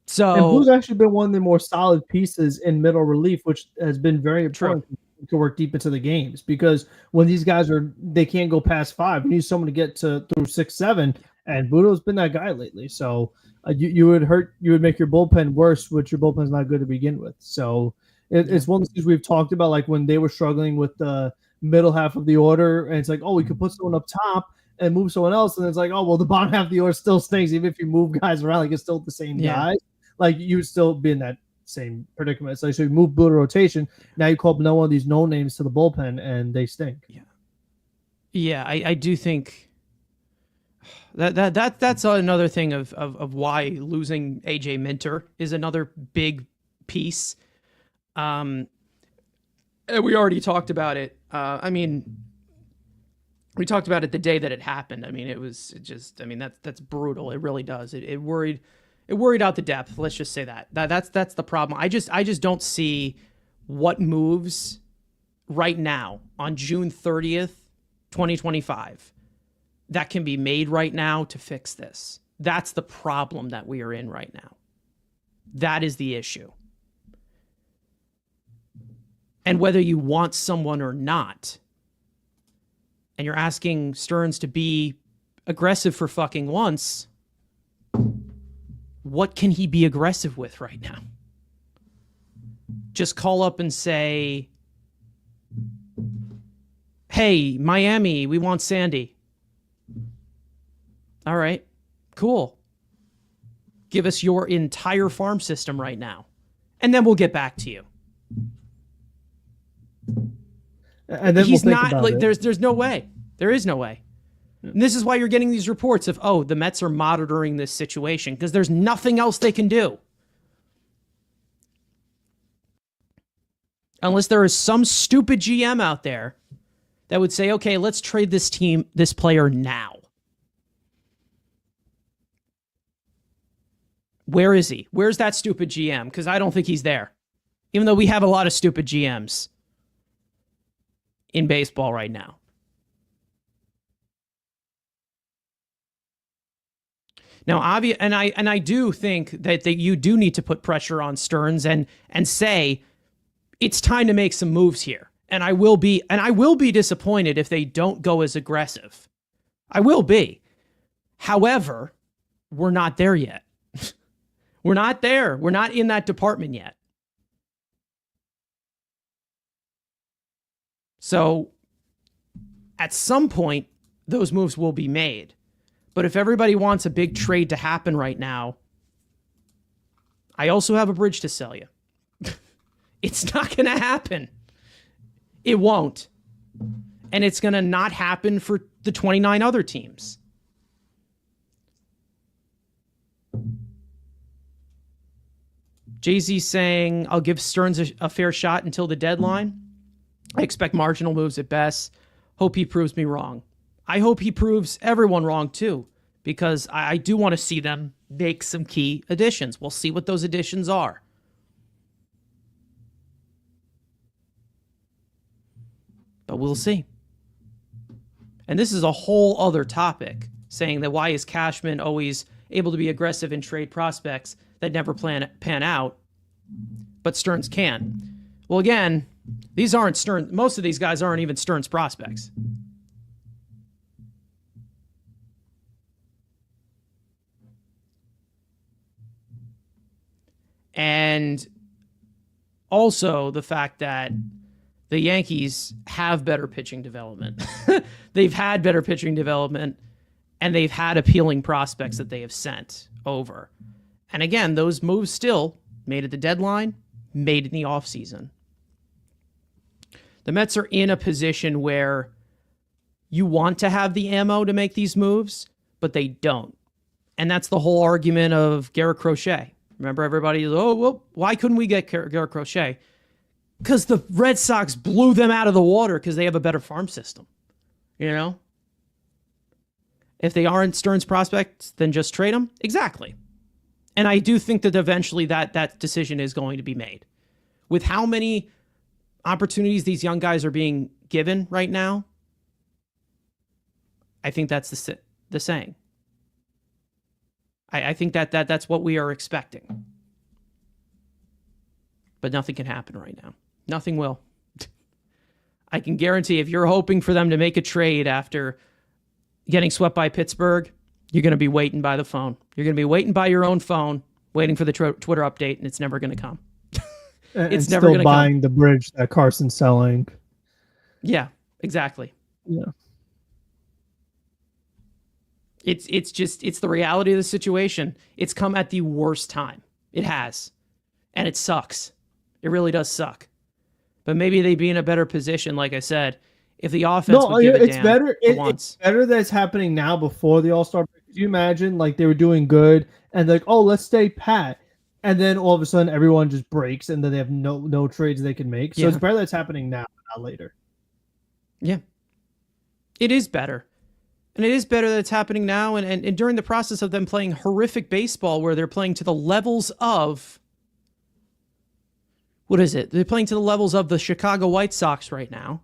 A: So
B: and Blue's actually been one of the more solid pieces in middle relief, which has been very important. To work deep into the games because when these guys they can't go past 5. You need someone to get through 6, 7, and Budo's been that guy lately. So you would make your bullpen worse, which your bullpen's not good to begin with. So it's one of the things we've talked about, like when they were struggling with the middle half of the order, and it's like, oh, we could put someone up top and move someone else, and it's like, oh, well, the bottom half of the order still stinks, even if you move guys around, like it's still the same guys. Like you would still be in that same predicament. It's like, so you move Budo rotation, now you call up no one of these no names to the bullpen, and they stink.
A: Yeah, I do think that's another thing of why losing AJ Minter is another big piece. We already talked about it. We talked about it the day that it happened. I mean, that's brutal. It really does. It worried out the depth. Let's just say that's the problem. I just don't see what moves right now on June 30th, 2025 that can be made right now to fix this. That's the problem that we are in right now. That is the issue. And whether you want someone or not, and you're asking Stearns to be aggressive for fucking once, what can he be aggressive with right now? Just call up and say, hey, Miami, we want Sandy. All right, cool. Give us your entire farm system right now, and then we'll get back to you.
B: And then
A: he's not like there's no way. There is no way. And this is why you're getting these reports of, oh, the Mets are monitoring this situation, because there's nothing else they can do. Unless there is some stupid GM out there that would say, okay, let's trade this player now. Where is he? Where's that stupid GM? Because I don't think he's there. Even though we have a lot of stupid GMs in baseball right now. Now, I do think that you do need to put pressure on Stearns and say it's time to make some moves here. And I will be disappointed if they don't go as aggressive. I will be. However, we're not there yet. We're not there. We're not in that department yet. So at some point, those moves will be made. But if everybody wants a big trade to happen right now, I also have a bridge to sell you. It's not going to happen. It won't. And it's going to not happen for the 29 other teams. Jay-Z saying, I'll give Stearns a fair shot until the deadline. I expect marginal moves at best. Hope he proves me wrong. I hope he proves everyone wrong too, because I do want to see them make some key additions. We'll see what those additions are. But we'll see. And this is a whole other topic, saying that why is Cashman always able to be aggressive in trade prospects that never pan out, but Stearns can. Well, again, these aren't Stearns. Most of these guys aren't even Stearns prospects. And also the fact that the Yankees have better pitching development. They've had better pitching development, and they've had appealing prospects that they have sent over. And again, those moves still made at the deadline, made in the offseason. The Mets are in a position where you want to have the ammo to make these moves, but they don't. And that's the whole argument of Garrett Crochet. Remember, everybody, oh, well, why couldn't we get Garrett Crochet? Because the Red Sox blew them out of the water because they have a better farm system. You know? If they aren't Stearns prospects, then just trade them? Exactly. And I do think that eventually that decision is going to be made. With how many opportunities these young guys are being given right now, I think that's the saying. I think that's what we are expecting. But nothing can happen right now. Nothing will. I can guarantee if you're hoping for them to make a trade after getting swept by Pittsburgh, You're going to be waiting by the phone. You're going to be waiting by your own phone, waiting for the Twitter update, and it's never going to come.
B: It's never still buying the bridge that Carson's selling.
A: Yeah, exactly.
B: Yeah.
A: It's the reality of the situation. It's come at the worst time. It has. And it sucks. It really does suck. But maybe they'd be in a better position, like I said, if the offense would give a damn
B: better.
A: It's
B: better that it's happening now before the All-Star break. Could you imagine, like, they were doing good and like, oh, let's stay pat. And then all of a sudden everyone just breaks and then they have no trades they can make. So it's better that it's happening now, not later.
A: Yeah. It is better. And it is better that it's happening now and during the process of them playing horrific baseball where they're playing to the levels of... What is it? They're playing to the levels of the Chicago White Sox right now.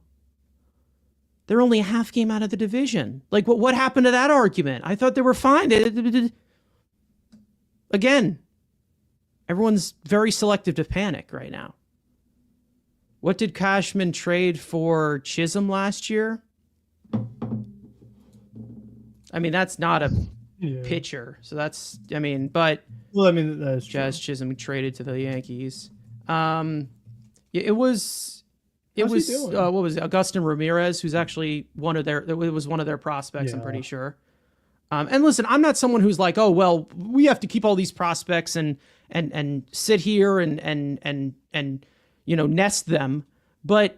A: They're only a half game out of the division. Like, what happened to that argument? I thought they were fine. Again, everyone's very selective to panic right now. What did Cashman trade for Chisholm last year? I mean, that's not a pitcher. So that's, I mean, but...
B: Well, I mean, that's true.
A: Jazz Chisholm traded to the Yankees. It was what was it? Augustin Ramirez, who's actually one of their prospects, I'm pretty sure. And listen, I'm not someone who's like, oh, well, we have to keep all these prospects and sit here and nest them. But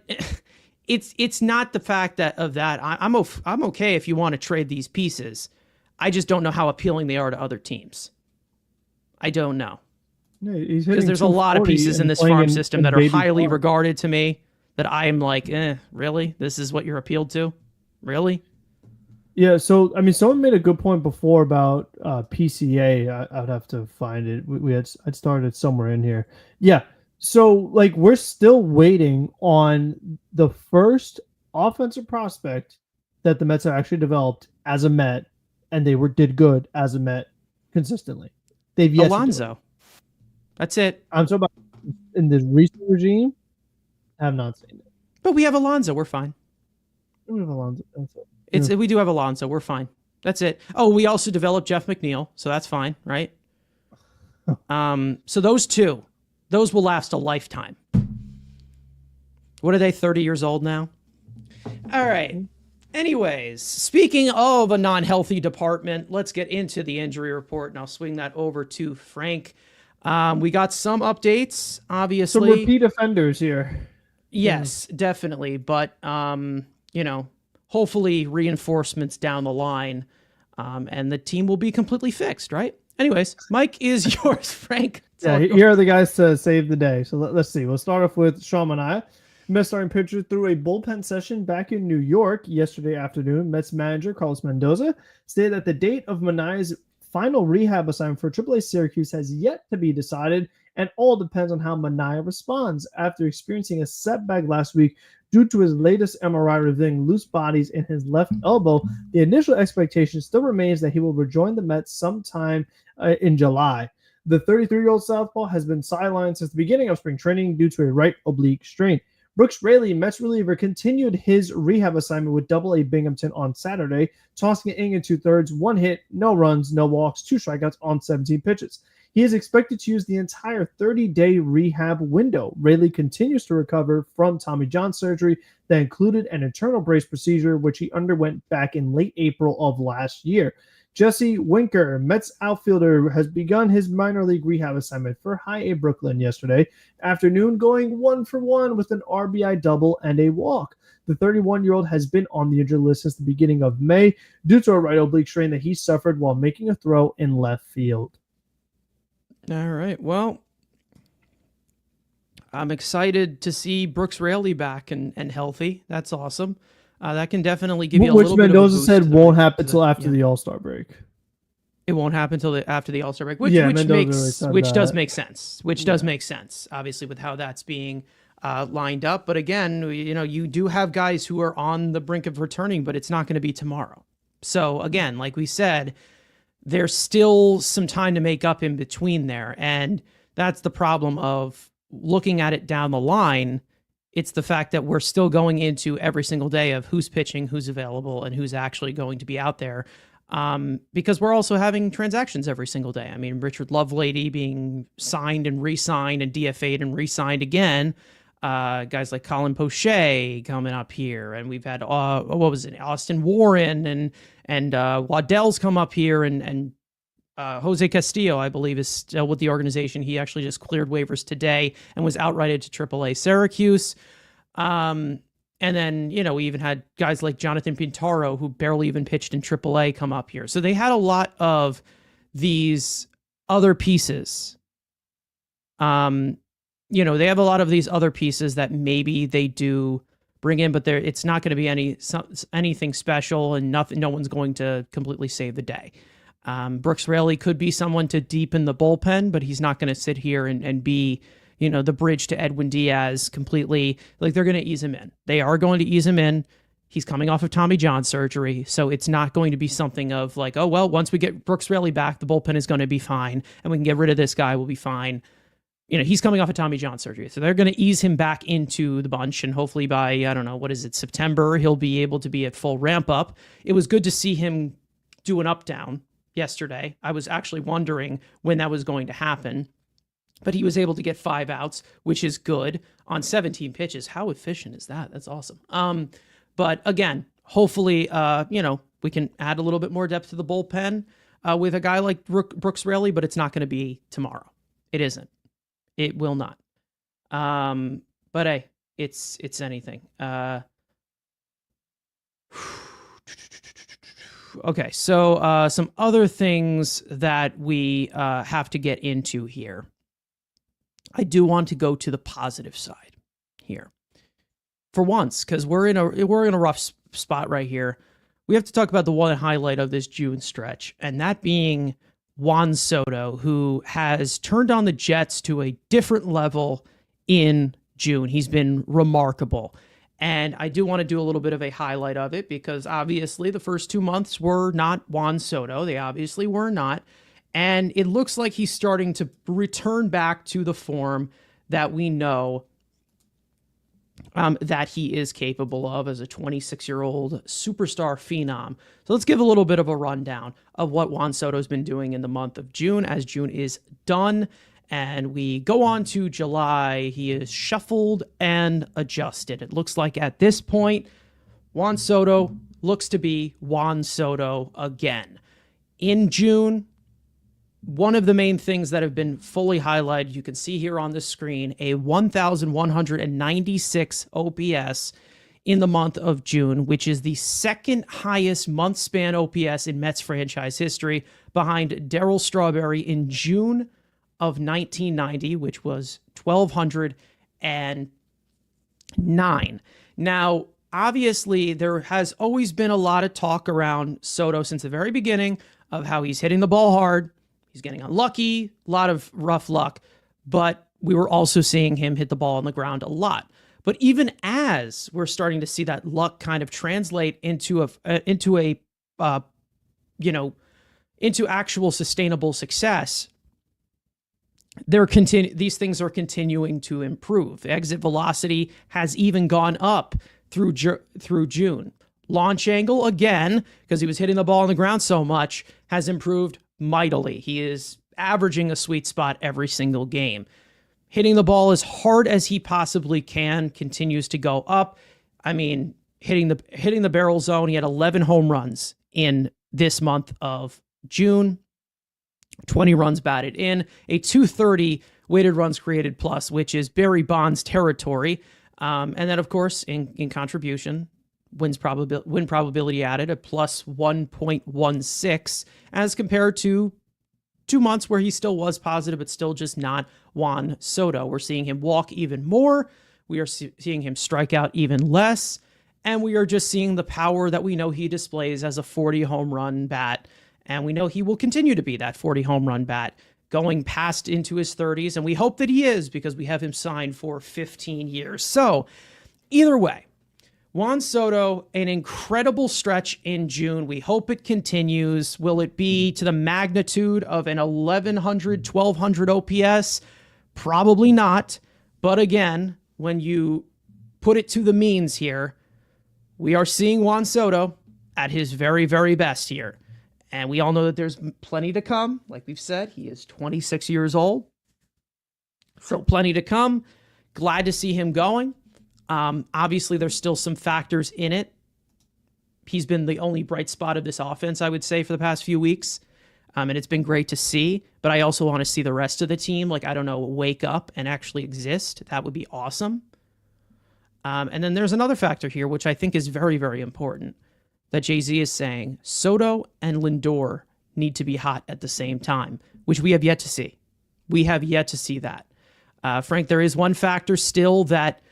A: it's not the fact that I'm okay if you want to trade these pieces. I just don't know how appealing they are to other teams. I don't know. Because there's a lot of pieces in this farm system that are highly regarded to me that I'm like, really? This is what you're appealed to? Really?
B: Yeah, so, I mean, someone made a good point before about PCA. I'd have to find it. I'd started somewhere in here. Yeah, so, like, we're still waiting on the first offensive prospect that the Mets have actually developed as a Met, and they did good as a Met consistently. They've yet
A: Alonso. That's it.
B: I'm talking about in this recent regime. I have not seen it.
A: But we have Alonso. We're fine.
B: We have Alonso. That's it.
A: We do have Alonso. We're fine. That's it. Oh, we also developed Jeff McNeil, so that's fine, right? So those will last a lifetime. What are they? 30 years old now. All right. Anyways, speaking of a non-healthy department, let's get into the injury report, and I'll swing that over to Frank. We got some updates, obviously.
B: Some repeat offenders here.
A: Yes, definitely. But, hopefully reinforcements down the line, and the team will be completely fixed, right? Anyways, Mike is yours, Frank.
B: Yeah, here are the guys to save the day. So let's see. We'll start off with Sean Manaea. Mets starting pitcher threw a bullpen session back in New York yesterday afternoon. Mets manager Carlos Mendoza stated that the date of Manaea's final rehab assignment for AAA Syracuse has yet to be decided, and all depends on how Manaea responds after experiencing a setback last week due to his latest MRI revealing loose bodies in his left elbow. The initial expectation still remains that he will rejoin the Mets sometime in July. The 33-year-old southpaw has been sidelined since the beginning of spring training due to a right oblique strain. Brooks Raley, Mets reliever, continued his rehab assignment with Double-A Binghamton on Saturday, tossing an inning and two-thirds, 1 hit, no runs, no walks, 2 strikeouts on 17 pitches. He is expected to use the entire 30-day rehab window. Raley continues to recover from Tommy John surgery that included an internal brace procedure, which he underwent back in late April of last year. Jesse Winker, Mets outfielder, has begun his minor league rehab assignment for High A Brooklyn yesterday afternoon, going 1-for-1 with an RBI double and a walk. The 31-year-old has been on the injured list since the beginning of May due to a right oblique strain that he suffered while making a throw in left field.
A: All right. Well, I'm excited to see Brooks Raley back and healthy. That's awesome. That can definitely give you a little bit of a boost.
B: Which Mendoza said won't happen until after the All-Star break.
A: It won't happen until after the All-Star break, which does make sense. Which does make sense, obviously, with how that's being lined up. But again, you do have guys who are on the brink of returning, but it's not going to be tomorrow. So again, like we said, there's still some time to make up in between there. And that's the problem of looking at it down the line. It's the fact that we're still going into every single day of who's pitching, who's available, and who's actually going to be out there. because we're also having transactions every single day. I mean, Richard Lovelady being signed and re-signed and DFA'd and re-signed again. Guys like Colin Poche coming up here, and we've had what was it, Austin Warren and Waddell's come up here, and Jose Castillo, I believe, is still with the organization. He actually just cleared waivers today and was outrighted to AAA Syracuse. And then, we even had guys like Jonathan Pintaro, who barely even pitched in AAA, come up here. So they had a lot of these other pieces. They have a lot of these other pieces that maybe they do bring in, but it's not going to be anything special, and nothing. No one's going to completely save the day. Brooks Raley could be someone to deepen the bullpen, but he's not going to sit here and be the bridge to Edwin Diaz completely. Like, they're going to ease him in. They are going to ease him in. He's coming off of Tommy John surgery, so it's not going to be something of like, oh, well, once we get Brooks Raley back, the bullpen is going to be fine, and we can get rid of this guy, we'll be fine. He's coming off of Tommy John surgery, so they're going to ease him back into the bunch, and hopefully by, I don't know, September, he'll be able to be at full ramp up. It was good to see him do an up-down yesterday. I was actually wondering when that was going to happen. But he was able to get 5 outs, which is good on 17 pitches. How efficient is that? That's awesome. But again, hopefully, we can add a little bit more depth to the bullpen with a guy like Brooks Raley, but it's not going to be tomorrow. It isn't. It will not. But hey, it's anything. Okay, so some other things that we have to get into here. I do want to go to the positive side here for once, because we're in a rough spot right here. We have to talk about the one highlight of this June stretch, and that being Juan Soto, who has turned on the Jets to a different level in June. He's been remarkable. And I do want to do a little bit of a highlight of it, because obviously the first 2 months were not Juan Soto. They obviously were not. And it looks like he's starting to return back to the form that we know that he is capable of as a 26-year-old superstar phenom. So let's give a little bit of a rundown of what Juan Soto's been doing in the month of June, as June is done. And we go on to July. He is shuffled and adjusted. It looks like at this point, Juan Soto looks to be Juan Soto again. In June, one of the main things that have been fully highlighted, you can see here on the screen, a 1,196 OPS in the month of June, which is the second highest month span OPS in Mets franchise history, behind Darryl Strawberry in June of 1990, which was 1,209. Now, obviously, there has always been a lot of talk around Soto since the very beginning of how he's hitting the ball hard. He's getting unlucky, a lot of rough luck, but we were also seeing him hit the ball on the ground a lot. But even as we're starting to see that luck kind of translate into actual sustainable success, these things are continuing to improve. Exit velocity has even gone up through June. Launch angle, again, because he was hitting the ball on the ground so much, has improved mightily. He is averaging a sweet spot every single game. Hitting the ball as hard as he possibly can continues to go up. I mean, hitting the barrel zone, he had 11 home runs in this month of June. 20 runs batted in, a 230 weighted runs created plus, which is Barry Bonds territory. And then, of course, in contribution, win probability added, a plus 1.16, as compared to 2 months where he still was positive, but still just not Juan Soto. We're seeing him walk even more. We are seeing him strike out even less. And we are just seeing the power that we know he displays as a 40 home run bat. And we know he will continue to be that 40 home run bat going past into his 30s. And we hope that he is, because we have him signed for 15 years. So either way, Juan Soto, an incredible stretch in June. We hope it continues. Will it be to the magnitude of an 1,100, 1,200 OPS? Probably not. But again, when you put it to the means here, we are seeing Juan Soto at his very, very best here. And we all know that there's plenty to come. Like we've said, he is 26 years old. So plenty to come. Glad to see him going. Obviously, there's still some factors in it. He's been the only bright spot of this offense, I would say, for the past few weeks. And it's been great to see. But I also want to see the rest of the team, like, I don't know, wake up and actually exist. That would be awesome. And then there's another factor here, which I think is very, very important, that Jay-Z is saying Soto and Lindor need to be hot at the same time, which we have yet to see. We have yet to see that. Frank, there is one factor still that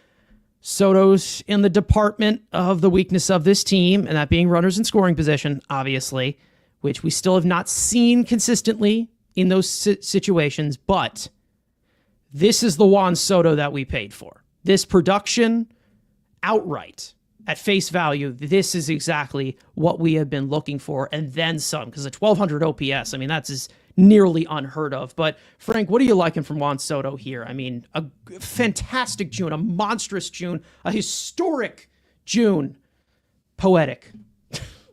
A: Soto's in the department of the weakness of this team, and that being runners in scoring position, obviously, which we still have not seen consistently in those situations. But this is the Juan Soto that we paid for. This production outright at face value, this is exactly what we have been looking for, and then some, because a 1,200 OPS, I mean, that's is nearly unheard of. But Frank, what are you liking from Juan Soto here? I mean, a fantastic June, a monstrous June, a historic June, poetic.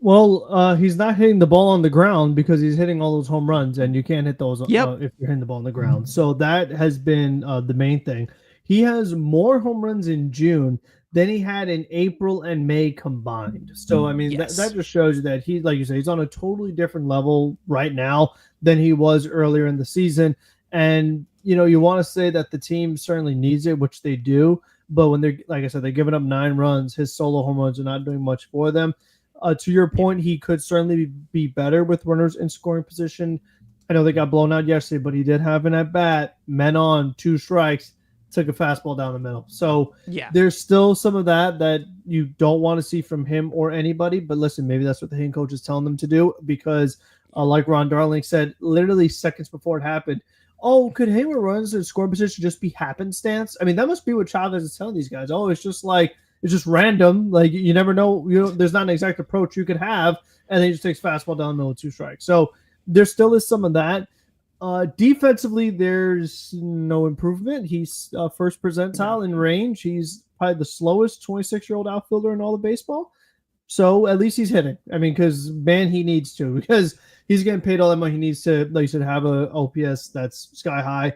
B: Well, he's not hitting the ball on the ground because he's hitting all those home runs, and you can't hit those if you're hitting the ball on the ground. So that has been the main thing. He has more home runs in June than he had in April and May combined. So, I mean, that just shows you that he, like you say, he's on a totally different level right now than he was earlier in the season. And, you know, you want to say that the team certainly needs it, which they do. But when they're, like I said, they're giving up 9 runs, his solo home runs are not doing much for them. To your point, he could certainly be better with runners in scoring position. I know they got blown out yesterday, but he did have an at-bat, men on, 2 strikes, took a fastball down the middle. So there's still some of that you don't want to see from him or anybody. But listen, maybe that's what the hitting coach is telling them to do, because like Ron Darling said, literally seconds before it happened, oh, could Hayward runs in scoring position just be happenstance? I mean, that must be what Chavez is telling these guys. Oh, it's just random. Like, you never know. You know, there's not an exact approach you could have, and then he just takes fastball down the middle with 2 strikes. So there still is some of that. Defensively, there's no improvement. He's first percentile in range. He's probably the slowest 26-year-old outfielder in all of baseball. So at least he's hitting. I mean, because, man, he needs to, because he's getting paid all that money. He needs to, like you said, have a OPS that's sky high.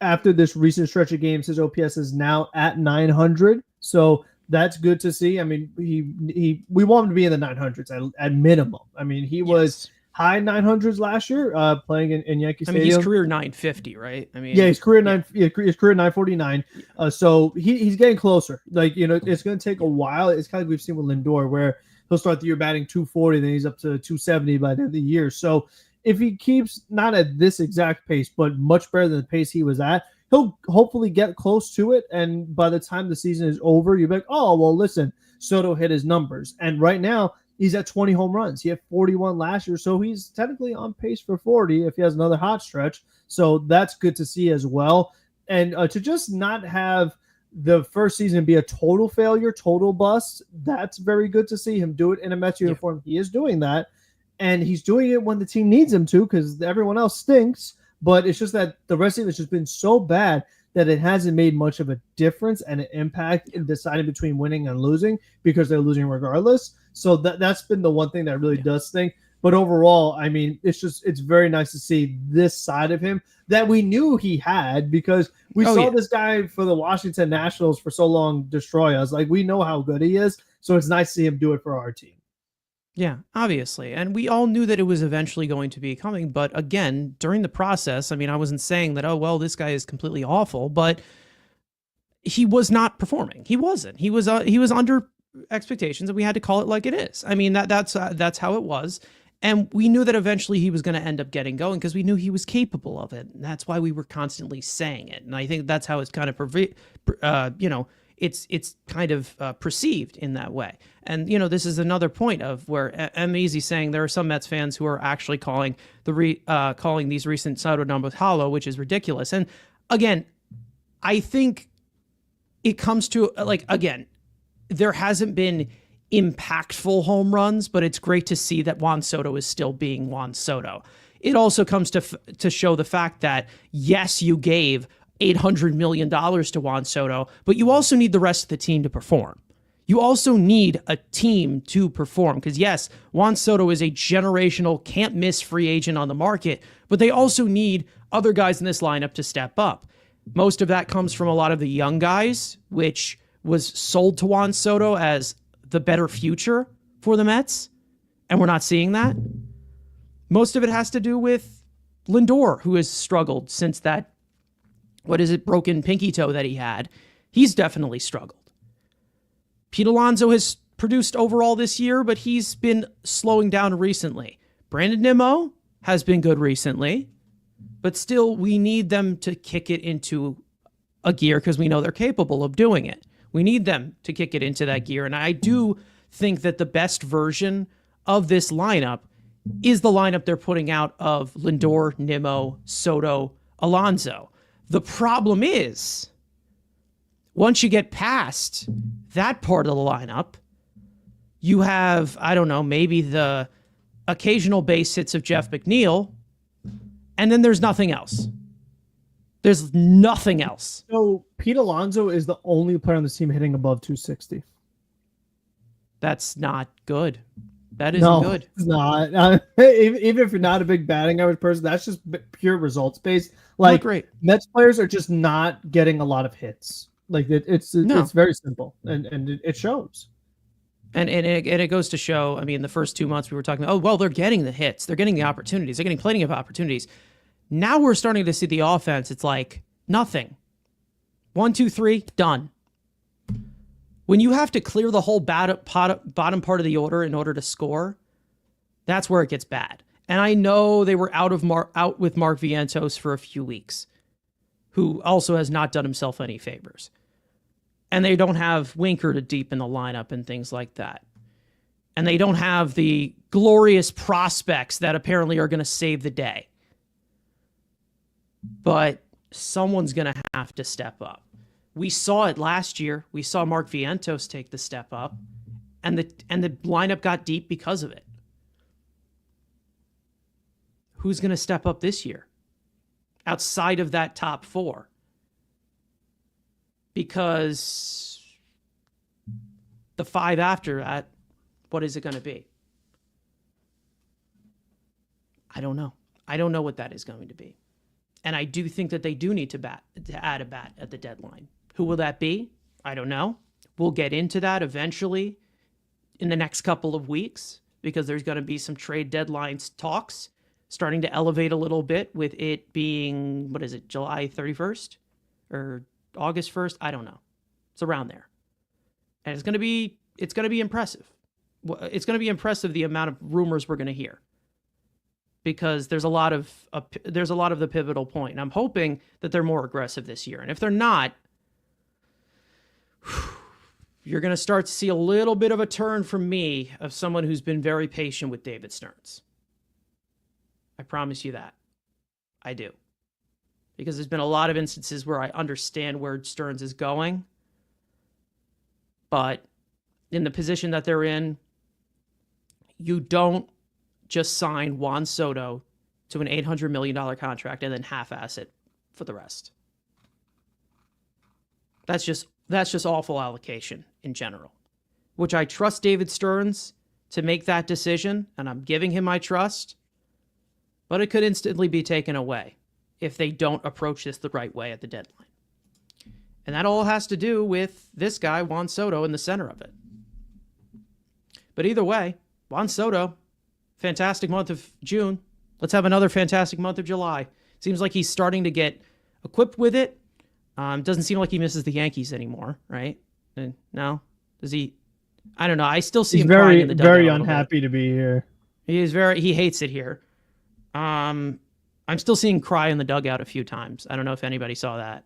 B: After this recent stretch of games, his OPS is now at 900. So that's good to see. I mean, we want him to be in the 900s at minimum. I mean, he was high 900s last year, playing in Yankee Stadium.
A: I mean, he's career 950, right? I mean,
B: his career 949. So he's getting closer. Like, you know, it's going to take a while. It's kind of like we've seen with Lindor, where he'll start the year batting 240, then he's up to 270 by the end of the year. So if he keeps not at this exact pace, but much better than the pace he was at, he'll hopefully get close to it. And by the time the season is over, you'll be like, oh, well, listen, Soto hit his numbers. And right now, he's at 20 home runs. He had 41 last year, so he's technically on pace for 40 if he has another hot stretch. So that's good to see as well. And to just not have the first season be a total failure, total bust, that's very good to see him do it in a Mets uniform. He is doing that, and he's doing it when the team needs him to, because everyone else stinks. But it's just that the rest of it's just been so bad that it hasn't made much of a difference and an impact in deciding between winning and losing, because they're losing regardless. So that's been the one thing that really does stink. But overall, I mean, it's very nice to see this side of him that we knew he had, because we saw this guy for the Washington Nationals for so long destroy us. Like, we know how good he is. So it's nice to see him do it for our team.
A: Yeah, obviously. And we all knew that it was eventually going to be coming. But again, during the process, I mean, I wasn't saying that, oh, well, this guy is completely awful, but he was not performing. He wasn't. He was under expectations, and we had to call it like it is. I mean, that's how it was. And we knew that eventually he was going to end up getting going, because we knew he was capable of it. And that's why we were constantly saying it. And I think that's how it's kind of, it's kind of perceived in that way. And, this is another point of where I'm easy saying there are some Mets fans who are actually calling calling these recent Soto numbers hollow, which is ridiculous. And again, I think it comes to, again, there hasn't been impactful home runs, but it's great to see that Juan Soto is still being Juan Soto. It also comes to show the fact that, yes, you gave $800 million to Juan Soto, but you also need the rest of the team to perform. You also need a team to perform because, yes, Juan Soto is a generational, can't miss free agent on the market, but they also need other guys in this lineup to step up. Most of that comes from a lot of the young guys, which was sold to Juan Soto as the better future for the Mets, and we're not seeing that. Most of it has to do with Lindor, who has struggled since that, broken pinky toe that he had. He's definitely struggled. Pete Alonso has produced overall this year, but he's been slowing down recently. Brandon Nimmo has been good recently, but still we need them to kick it into a gear because we know they're capable of doing it. We need them to kick it into that gear. And I do think that the best version of this lineup is the lineup they're putting out of Lindor, Nimmo, Soto, Alonso. The problem is, once you get past that part of the lineup, you have, I don't know, maybe the occasional base hits of Jeff McNeil, and then there's nothing else. There's nothing else.
B: So Pete Alonso is the only player on the team hitting above 260.
A: That's not good. That isn't good.
B: It's not. Even if you're not a big batting average person, that's just pure results based. Like,
A: not great.
B: Mets players are just not getting a lot of hits. Like it's very simple, and it shows.
A: And it goes to show. I mean, the first 2 months we were talking about, oh well, they're getting the hits, they're getting the opportunities, they're getting plenty of opportunities. Now we're starting to see the offense. It's like nothing. 1, 2, 3, done. When you have to clear the whole bottom part of the order in order to score, that's where it gets bad. And I know they were out with Mark Vientos for a few weeks, who also has not done himself any favors. And they don't have Winker to deepen the lineup and things like that. And they don't have the glorious prospects that apparently are going to save the day. But someone's going to have to step up. We saw it last year. We saw Mark Vientos take the step up, and the lineup got deep because of it. Who's going to step up this year outside of that top 4? Because the 5 after that, what is it going to be? I don't know. I don't know what that is going to be. And I do think that they do need to add a bat at the deadline. Who will that be? I don't know. We'll get into that eventually in the next couple of weeks because there's going to be some trade deadlines talks starting to elevate a little bit with it being, July 31st or August 1st? I don't know. It's around there. And it's going to be impressive. It's going to be impressive the amount of rumors we're going to hear. Because there's a lot of the pivotal point. And I'm hoping that they're more aggressive this year. And if they're not, you're going to start to see a little bit of a turn from me of someone who's been very patient with David Stearns. I promise you that. I do. Because there's been a lot of instances where I understand where Stearns is going. But in the position that they're in, you don't just sign Juan Soto to an $800 million contract and then half-ass it for the rest. That's just awful allocation in general, which I trust David Stearns to make that decision, and I'm giving him my trust, but it could instantly be taken away if they don't approach this the right way at the deadline. And that all has to do with this guy, Juan Soto, in the center of it. But either way, Juan Soto, fantastic month of June. Let's have another fantastic month of July. Seems like he's starting to get equipped with it. Doesn't seem like he misses the Yankees anymore, right? No? Does he? I don't know. I still see him crying in the dugout.
B: Very unhappy to be here.
A: He hates it here. I'm still seeing cry in the dugout a few times. I don't know if anybody saw that.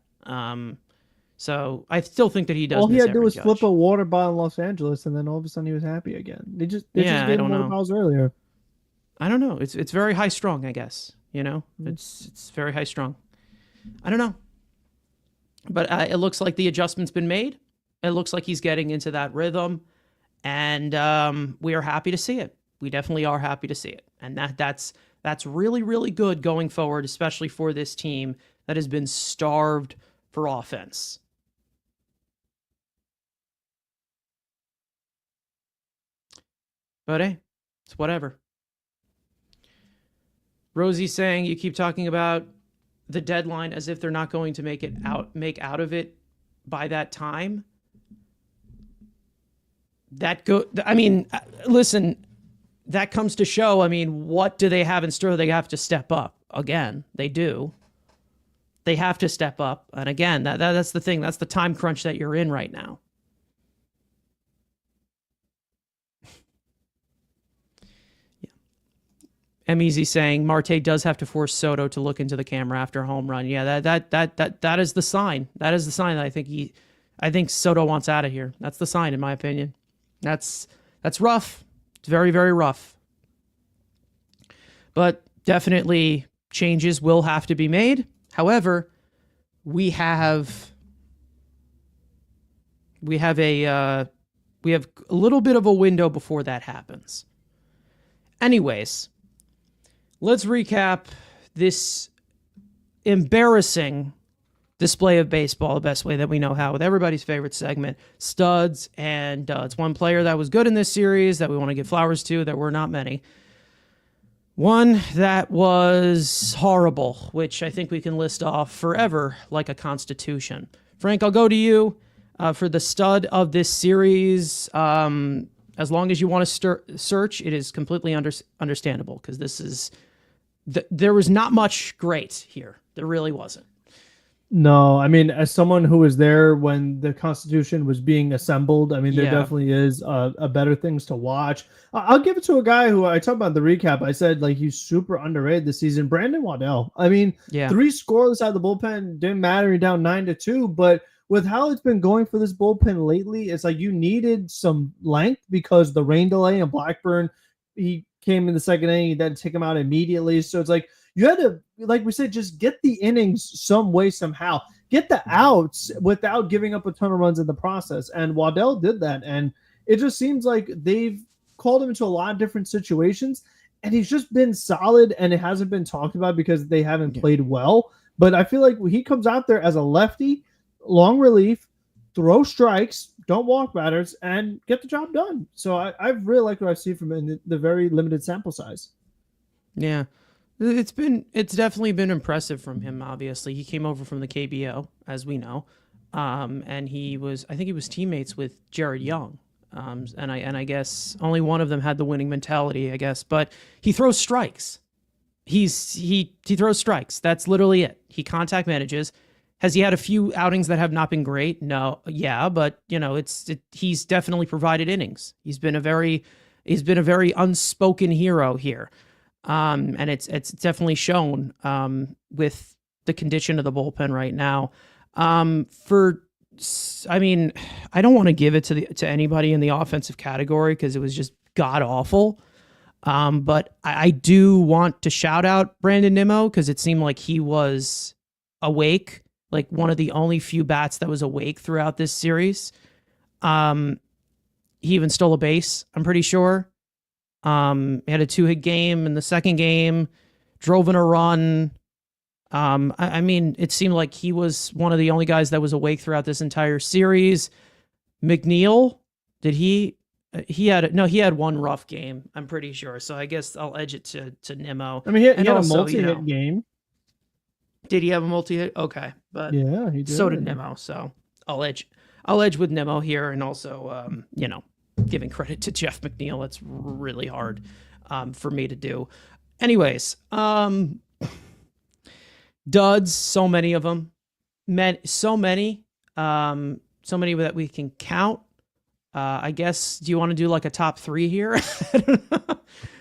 A: So I still think that he does.
B: All he had to do was
A: Judge.
B: flip a water bottle in Los Angeles, and then all of a sudden he was happy again. They just gave him water bottles earlier.
A: I don't know. It's very high strung, I guess. It's very high strung. I don't know. But it looks like the adjustment's been made. It looks like he's getting into that rhythm, and we are happy to see it. We definitely are happy to see it, and that's really, really good going forward, especially for this team that has been starved for offense. But hey, it's whatever. Rosie saying you keep talking about the deadline as if they're not going to make out of it by that time. Listen, that comes to show, what do they have in store? They have to step up. Again, they do. They have to step up. And again, that's the thing. That's the time crunch that you're in right now. Easy saying Marte does have to force Soto to look into the camera after a home run. Yeah, that is the sign. That is the sign that I think Soto wants out of here. That's the sign, in my opinion. That's rough. It's very, very rough. But definitely changes will have to be made. However, we have a little bit of a window before that happens. Anyways, let's recap this embarrassing display of baseball the best way that we know how, with everybody's favorite segment, studs and duds. One player that was good in this series that we want to give flowers to, that were not many. One that was horrible, which I think we can list off forever like a constitution. Frank, I'll go to you for the stud of this series. As long as you want to search, it is completely understandable, because this is... there was not much great here. There really wasn't.
B: No, as someone who was there when the Constitution was being assembled, there definitely is a better things to watch. I'll give it to a guy who I talked about in the recap. I said, he's super underrated this season. Brandon Waddell. 3 scoreless out of the bullpen didn't matter. You're down 9-2, but with how it's been going for this bullpen lately, it's like you needed some length because the rain delay and Blackburn, he came in the second inning, he had to take him out immediately. So it's like you had to, like we said, just get the innings some way, somehow. Get the outs without giving up a ton of runs in the process. And Waddell did that. And it just seems like they've called him into a lot of different situations. And he's just been solid, and it hasn't been talked about because they haven't played well. But I feel like he comes out there as a lefty, long relief, throw strikes, don't walk batters, and get the job done. So I really like what I've seen from him in the very limited sample size.
A: Yeah. It's definitely been impressive from him. Obviously, he came over from the KBO, as we know, and I think he was teammates with Jared Young, and I guess only one of them had the winning mentality, I guess. But he throws strikes. He throws strikes. That's literally it. He contact manages. Has he had a few outings that have not been great? No, yeah, but he's definitely provided innings. He's been a very unspoken hero here. And it's definitely shown with the condition of the bullpen right now. I don't want to give it to anybody in the offensive category because it was just god awful. But I do want to shout out Brandon Nimmo because it seemed like he was awake, like one of the only few bats that was awake throughout this series. He even stole a base, I'm pretty sure. He had a 2-hit game in the second game, drove in a run. It seemed like he was one of the only guys that was awake throughout this entire series. McNeil, he had one rough game, I'm pretty sure. So I guess I'll edge it to Nimmo.
B: He had a multi-hit game.
A: Did he have a multi-hit? Okay. But
B: yeah, he did.
A: So did Nimmo. So I'll edge with Nimmo here, and also, giving credit to Jeff McNeil. That's really hard for me to do. Anyways, duds, so many of them. So many that we can count. I guess, do you want to do like a top 3 here?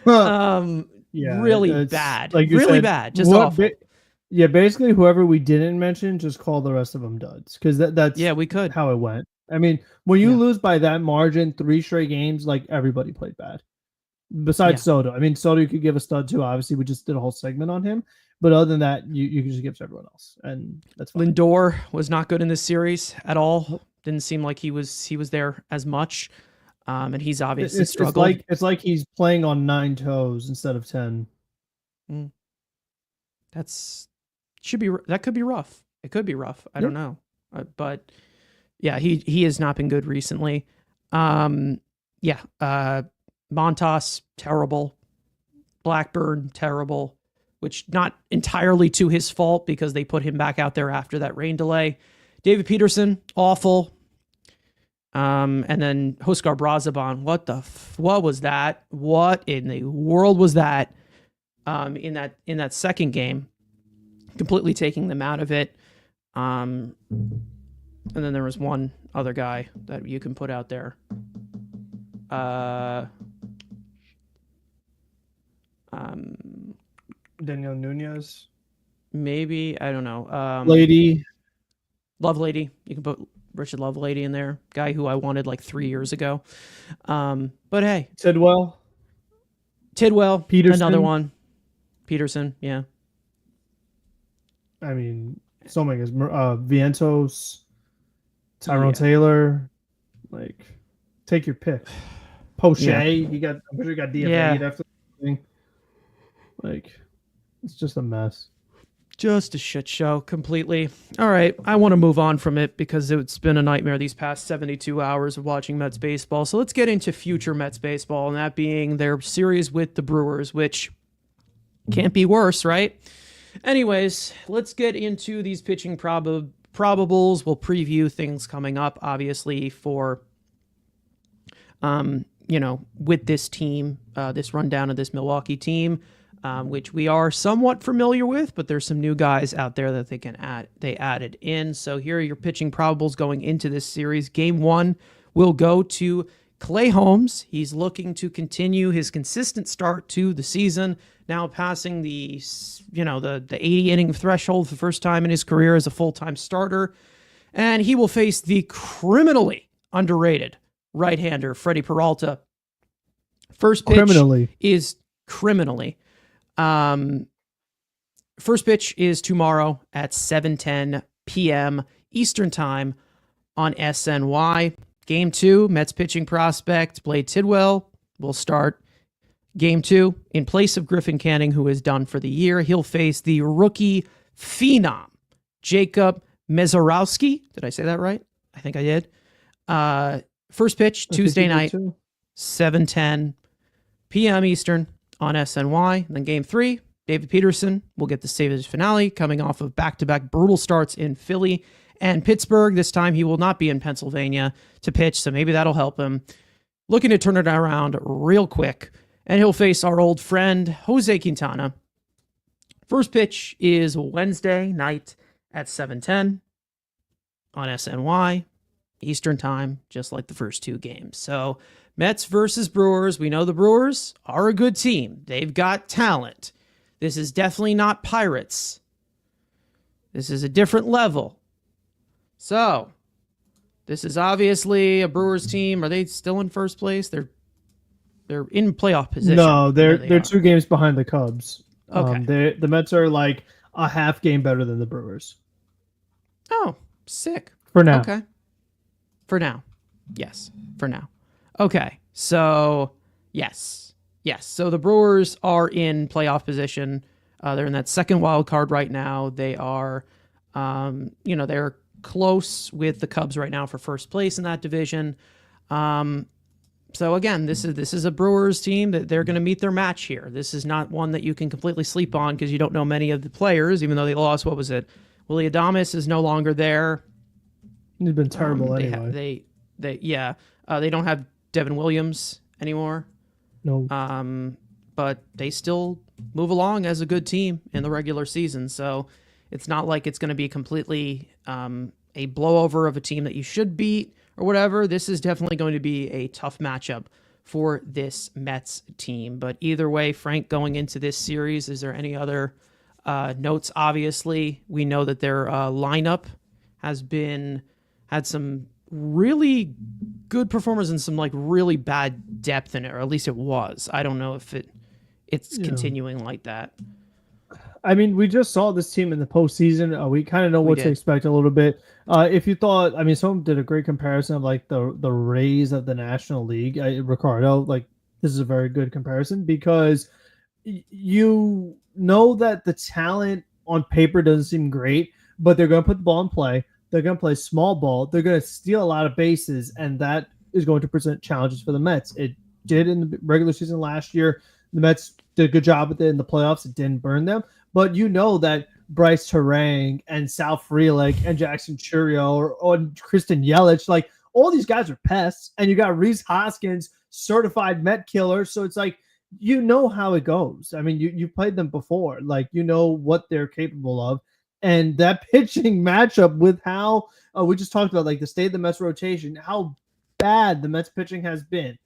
A: Really bad. Like really said, bad. Just awful.
B: Basically whoever we didn't mention, just call the rest of them duds. Because that's
A: we could.
B: How it went. When you lose by that margin, 3 straight games, like everybody played bad. Besides Soto. Soto you could give a stud to. Obviously, we just did a whole segment on him. But other than that, you can just give to everyone else. And that's fine.
A: Lindor was not good in this series at all. Didn't seem like he was there as much. And he's obviously struggled.
B: It's like he's playing on 9 toes instead of 10.
A: That could be rough. It could be rough. I don't know. But yeah, he has not been good recently. Montas, terrible. Blackburn, terrible, which not entirely to his fault because they put him back out there after that rain delay. David Peterson, awful. And then Huskar Brazaban, what was that? What in the world was that? In that second game, completely taking them out of it. And then there was one other guy that you can put out there.
B: Daniel Nunez,
A: maybe, I don't know.
B: Lovelady.
A: You can put Richard Lovelady in there, guy who I wanted like 3 years ago. But hey,
B: Tidwell,
A: Peterson, another one. Peterson, yeah.
B: I mean, so many guys. Vientos, Tyrone Taylor. Like, take your pick. Poche, I'm sure you got DFA'd after the thing. Like, it's just a mess.
A: Just a shit show completely. All right, I want to move on from it because it's been a nightmare these past 72 hours of watching Mets baseball. So let's get into future Mets baseball, and that being their series with the Brewers, which can't be worse, right? Anyways, let's get into these pitching probables. We'll preview things coming up, obviously, for with this team, this rundown of this Milwaukee team. Which we are somewhat familiar with, but there's some new guys out there that they added in. So here are your pitching probables going into this series. Game 1 will go to Clay Holmes. He's looking to continue his consistent start to the season, now passing the 80 inning threshold for the first time in his career as a full-time starter. And he will face the criminally underrated right-hander Freddie Peralta. First pitch is criminally. First pitch is tomorrow at 7:10 p.m. Eastern Time on SNY. Game 2, Mets pitching prospect Blade Tidwell will start Game 2 in place of Griffin Canning, who is done for the year. He'll face the rookie phenom Jacob Mezorowski. Did I say that right? I think I did. First pitch Tuesday night, 7:10 p.m. Eastern on SNY. And then Game 3, David Peterson will get the series finale coming off of back-to-back brutal starts in Philly and Pittsburgh. This time he will not be in Pennsylvania to pitch, so maybe that'll help him. Looking to turn it around real quick, and he'll face our old friend Jose Quintana. First pitch is Wednesday night at 7:10 on SNY, Eastern Time, just like the first two games. So Mets versus Brewers. We know the Brewers are a good team. They've got talent. This is definitely not Pirates. This is a different level. So, this is obviously a Brewers team. Are they still in first place? They're in playoff position.
B: No, they're 2 games behind the Cubs.
A: Okay.
B: The Mets are like a half game better than the Brewers.
A: Oh, sick.
B: For now.
A: Okay. For now. Yes, for now. Okay, so yes. So the Brewers are in playoff position. They're in that second wild card right now. They are, they're close with the Cubs right now for first place in that division. So again, this is a Brewers team that they're going to meet their match here. This is not one that you can completely sleep on because you don't know many of the players, even though they lost. What was it? Willie Adames is no longer there.
B: He's been terrible anyway.
A: They don't have Devin Williams anymore.
B: No.
A: But they still move along as a good team in the regular season. So it's not like it's going to be completely a blowover of a team that you should beat or whatever. This is definitely going to be a tough matchup for this Mets team. But either way, Frank, going into this series, is there any other notes? Obviously, we know that their lineup had some really good performers and some like really bad depth in it, or at least it was. I don't know if it's continuing like that.
B: I mean, we just saw this team in the postseason. We kind of know what to expect a little bit. If you thought, I mean, someone did a great comparison of like the Rays of the National League. Ricardo, like this is a very good comparison because you know that the talent on paper doesn't seem great, but they're going to put the ball in play. They're going to play small ball. They're going to steal a lot of bases, and that is going to present challenges for the Mets. It did in the regular season last year. The Mets did a good job with it in the playoffs. It didn't burn them. But you know that Bryce Terang and Sal Frelick and Jackson Churio or Kristen Yelich, like all these guys are pests. And you got Rhys Hoskins, certified Met killer. So it's like, you know how it goes. I mean, you've played them before. Like, you know what they're capable of. And that pitching matchup with how we just talked about, like the state of the Mets rotation, how bad the Mets pitching has been.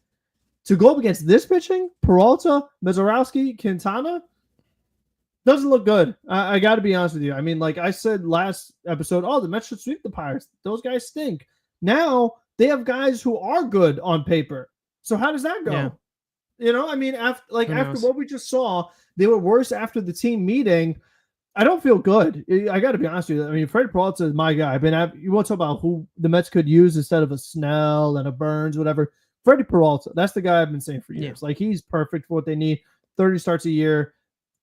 B: To go up against this pitching, Peralta, Mezorowski, Quintana, doesn't look good. I got to be honest with you. I mean, like I said last episode, oh, the Mets should sweep the Pirates. Those guys stink. Now they have guys who are good on paper. So how does that go?
A: Yeah.
B: You know, I mean, after what we just saw, they were worse after the team meeting. I don't feel good. I got to be honest with you. I mean, Freddie Peralta is my guy. You want to talk about who the Mets could use instead of a Snell and a Burns, whatever. Freddie Peralta, that's the guy I've been saying for years. Yeah. Like, he's perfect for what they need. 30 starts a year,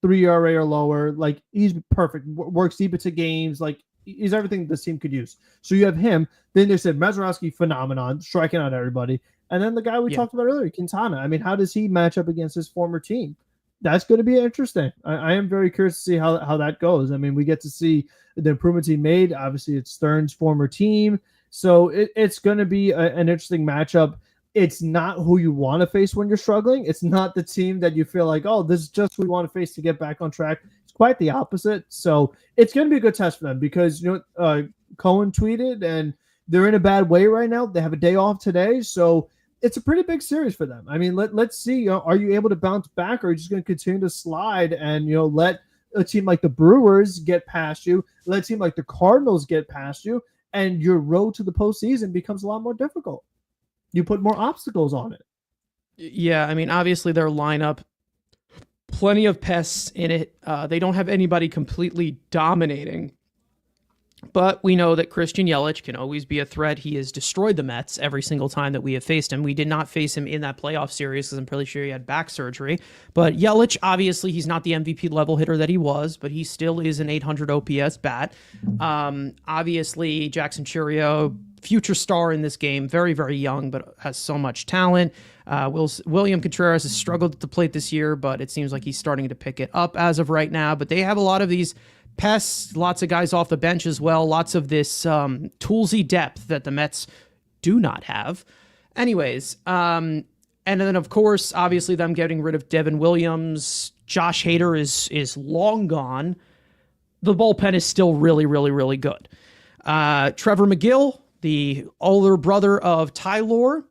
B: 3 ERA or lower. Like, he's perfect. Works deep into games. Like, he's everything this team could use. So you have him. Then they said Mezorowski, phenomenon, striking out everybody. And then the guy we talked about earlier, Quintana. I mean, how does he match up against his former team? That's going to be interesting. I am very curious to see how that goes. I mean, we get to see the improvements he made. Obviously, it's Stern's former team. So it's going to be an interesting matchup. It's not who you want to face when you're struggling. It's not the team that you feel like, oh, this is just who we want to face to get back on track. It's quite the opposite. So it's going to be a good test for them because, Cohen tweeted and they're in a bad way right now. They have a day off today. So it's a pretty big series for them. I mean, let's see. Are you able to bounce back or are you just going to continue to slide and, let a team like the Brewers get past you, let a team like the Cardinals get past you, and your road to the postseason becomes a lot more difficult. You put more obstacles on it.
A: Yeah, I mean, obviously their lineup, plenty of pests in it. They don't have anybody completely dominating. But we know that Christian Yelich can always be a threat. He has destroyed the Mets every single time that we have faced him. We did not face him in that playoff series because I'm pretty sure he had back surgery. But Yelich, obviously, he's not the MVP level hitter that he was, but he still is an 800 OPS bat. Obviously, Jackson Churio, future star in this game, very, very young, but has so much talent. William Contreras has struggled at the plate this year, but it seems like he's starting to pick it up as of right now. But they have a lot of these pests, lots of guys off the bench as well, lots of this toolsy depth that the Mets do not have. Anyways, and then of course, obviously them getting rid of Devin Williams, Josh Hader is long gone. The bullpen is still really, really, really good. Trevor McGill, the older brother of Tylor,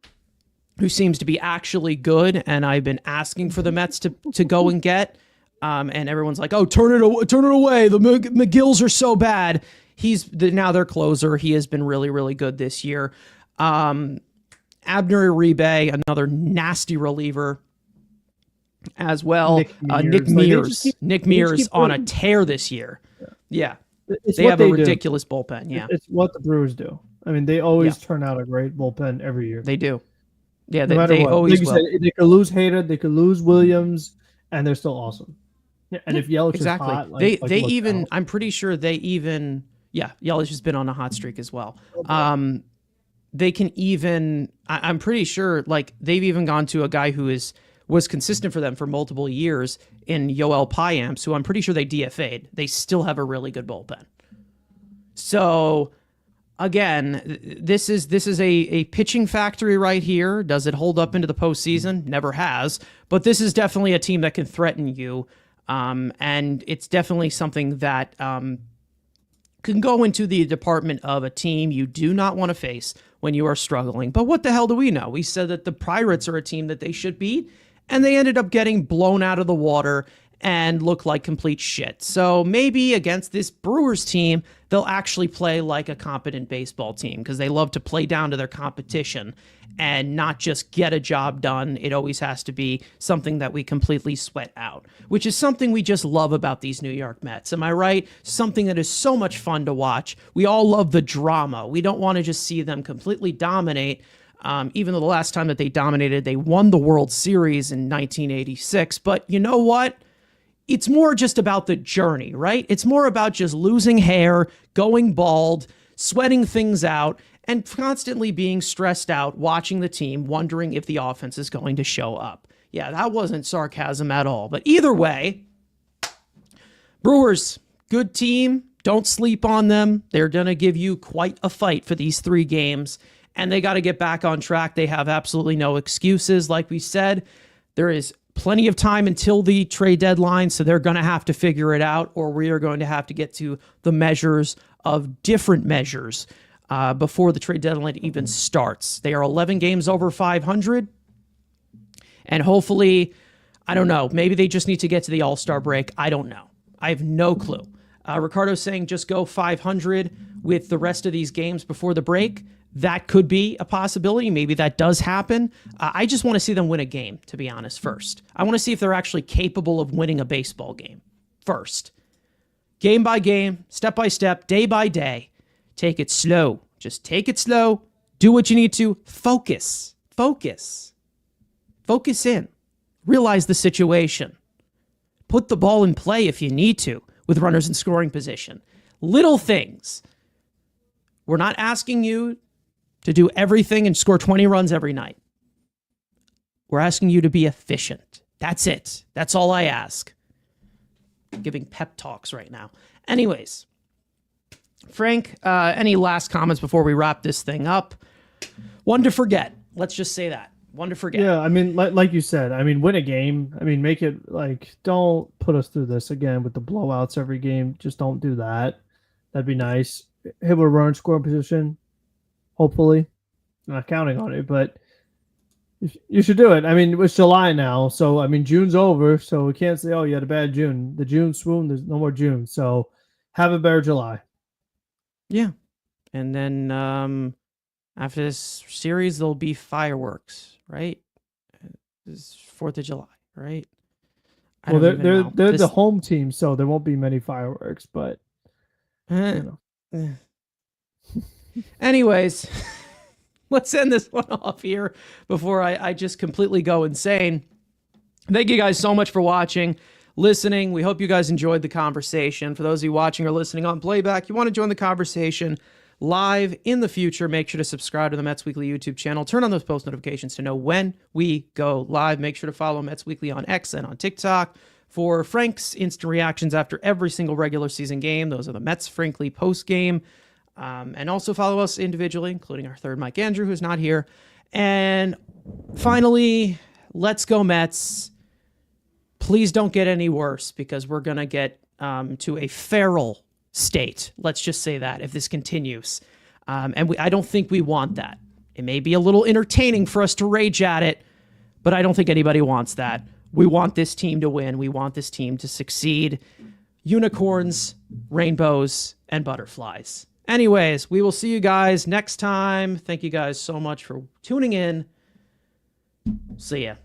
A: who seems to be actually good, and I've been asking for the Mets to go and get. And everyone's like, "Oh, turn it away! The McGills are so bad." He's now their closer. He has been really, really good this year. Abner Uribe, another nasty reliever, as well. Nick Mears on a tear this year. Yeah. They have a ridiculous bullpen. Yeah,
B: it's what the Brewers do. I mean, they always turn out a great bullpen every year.
A: They do. Yeah,
B: no
A: they always will.
B: Said, they could lose Hader, they could lose Williams, and they're still awesome. Yeah, and if Yelich is hot,
A: I'm pretty sure Yelich has been on a hot streak as well. They can even, I'm pretty sure, like they've even gone to a guy who was consistent for them for multiple years in Yoel Payamps, who I'm pretty sure they DFA'd. They still have a really good bullpen. So again, this is a pitching factory right here. Does it hold up into the postseason? Never has. But this is definitely a team that can threaten you. And it's definitely something that can go into the department of a team you do not want to face when you are struggling. But what the hell do we know? We said that the Pirates are a team that they should beat, and they ended up getting blown out of the water and look like complete shit. So maybe against this Brewers team, they'll actually play like a competent baseball team because they love to play down to their competition and not just get a job done. It always has to be something that we completely sweat out, which is something we just love about these New York Mets. Am I right? Something that is so much fun to watch. We all love the drama. We don't want to just see them completely dominate. Even though the last time that they dominated, they won the World Series in 1986. But you know what? It's more just about the journey, right? It's more about just losing hair, going bald, sweating things out, and constantly being stressed out, watching the team, wondering if the offense is going to show up. Yeah, that wasn't sarcasm at all. But either way, Brewers, good team. Don't sleep on them. They're going to give you quite a fight for these 3 games, and they got to get back on track. They have absolutely no excuses. Like we said, there is plenty of time until the trade deadline, so they're going to have to figure it out, or we are going to have to get to the measures of different measures before the trade deadline even starts. They are 11 games over 500, and hopefully, I don't know, maybe they just need to get to the All-Star break. I don't know. I have no clue. Ricardo's saying just go 500 with the rest of these games before the break. That could be a possibility. Maybe that does happen. I just want to see them win a game, to be honest, first. I want to see if they're actually capable of winning a baseball game first. Game by game, step by step, day by day. Take it slow. Just take it slow. Do what you need to. Focus. Focus. Focus in. Realize the situation. Put the ball in play if you need to with runners in scoring position. Little things. We're not asking you to do everything and score 20 runs every night. We're asking you to be efficient. That's it. That's all I ask. I'm giving pep talks right now. Anyways, Frank, any last comments before we wrap this thing up? One to forget. Let's just say that. One to forget.
B: Yeah, I mean, like you said, I mean, win a game. I mean, make it like, don't put us through this again with the blowouts every game. Just don't do that. That'd be nice. Hit with a runner in scoring position. Hopefully. I'm not counting on it, but you should do it. I mean, it's July now, so I mean, June's over, so we can't say, oh, you had a bad June. The June swoon, there's no more June. So have a better July.
A: Yeah. And then after this series, there'll be fireworks, right? It's 4th of July, right?
B: Well, they're the home team, so there won't be many fireworks, but you know.
A: Anyways, let's end this one off here before I just completely go insane. Thank you guys so much for watching, listening. We hope you guys enjoyed the conversation. For those of you watching or listening on playback, you want to join the conversation live in the future, make sure to subscribe to the Mets Weekly YouTube channel. Turn on those post notifications to know when we go live. Make sure to follow Mets Weekly on X and on TikTok for Frank's instant reactions after every single regular season game. Those are the Mets Frankly post game. And also follow us individually, including our third Mike Andrew, who's not here. And finally, let's go Mets. Please don't get any worse, because we're going to get to a feral state. Let's just say that if this continues. And I don't think we want that. It may be a little entertaining for us to rage at it, but I don't think anybody wants that. We want this team to win. We want this team to succeed. Unicorns, rainbows, and butterflies. Anyways, we will see you guys next time. Thank you guys so much for tuning in. See ya.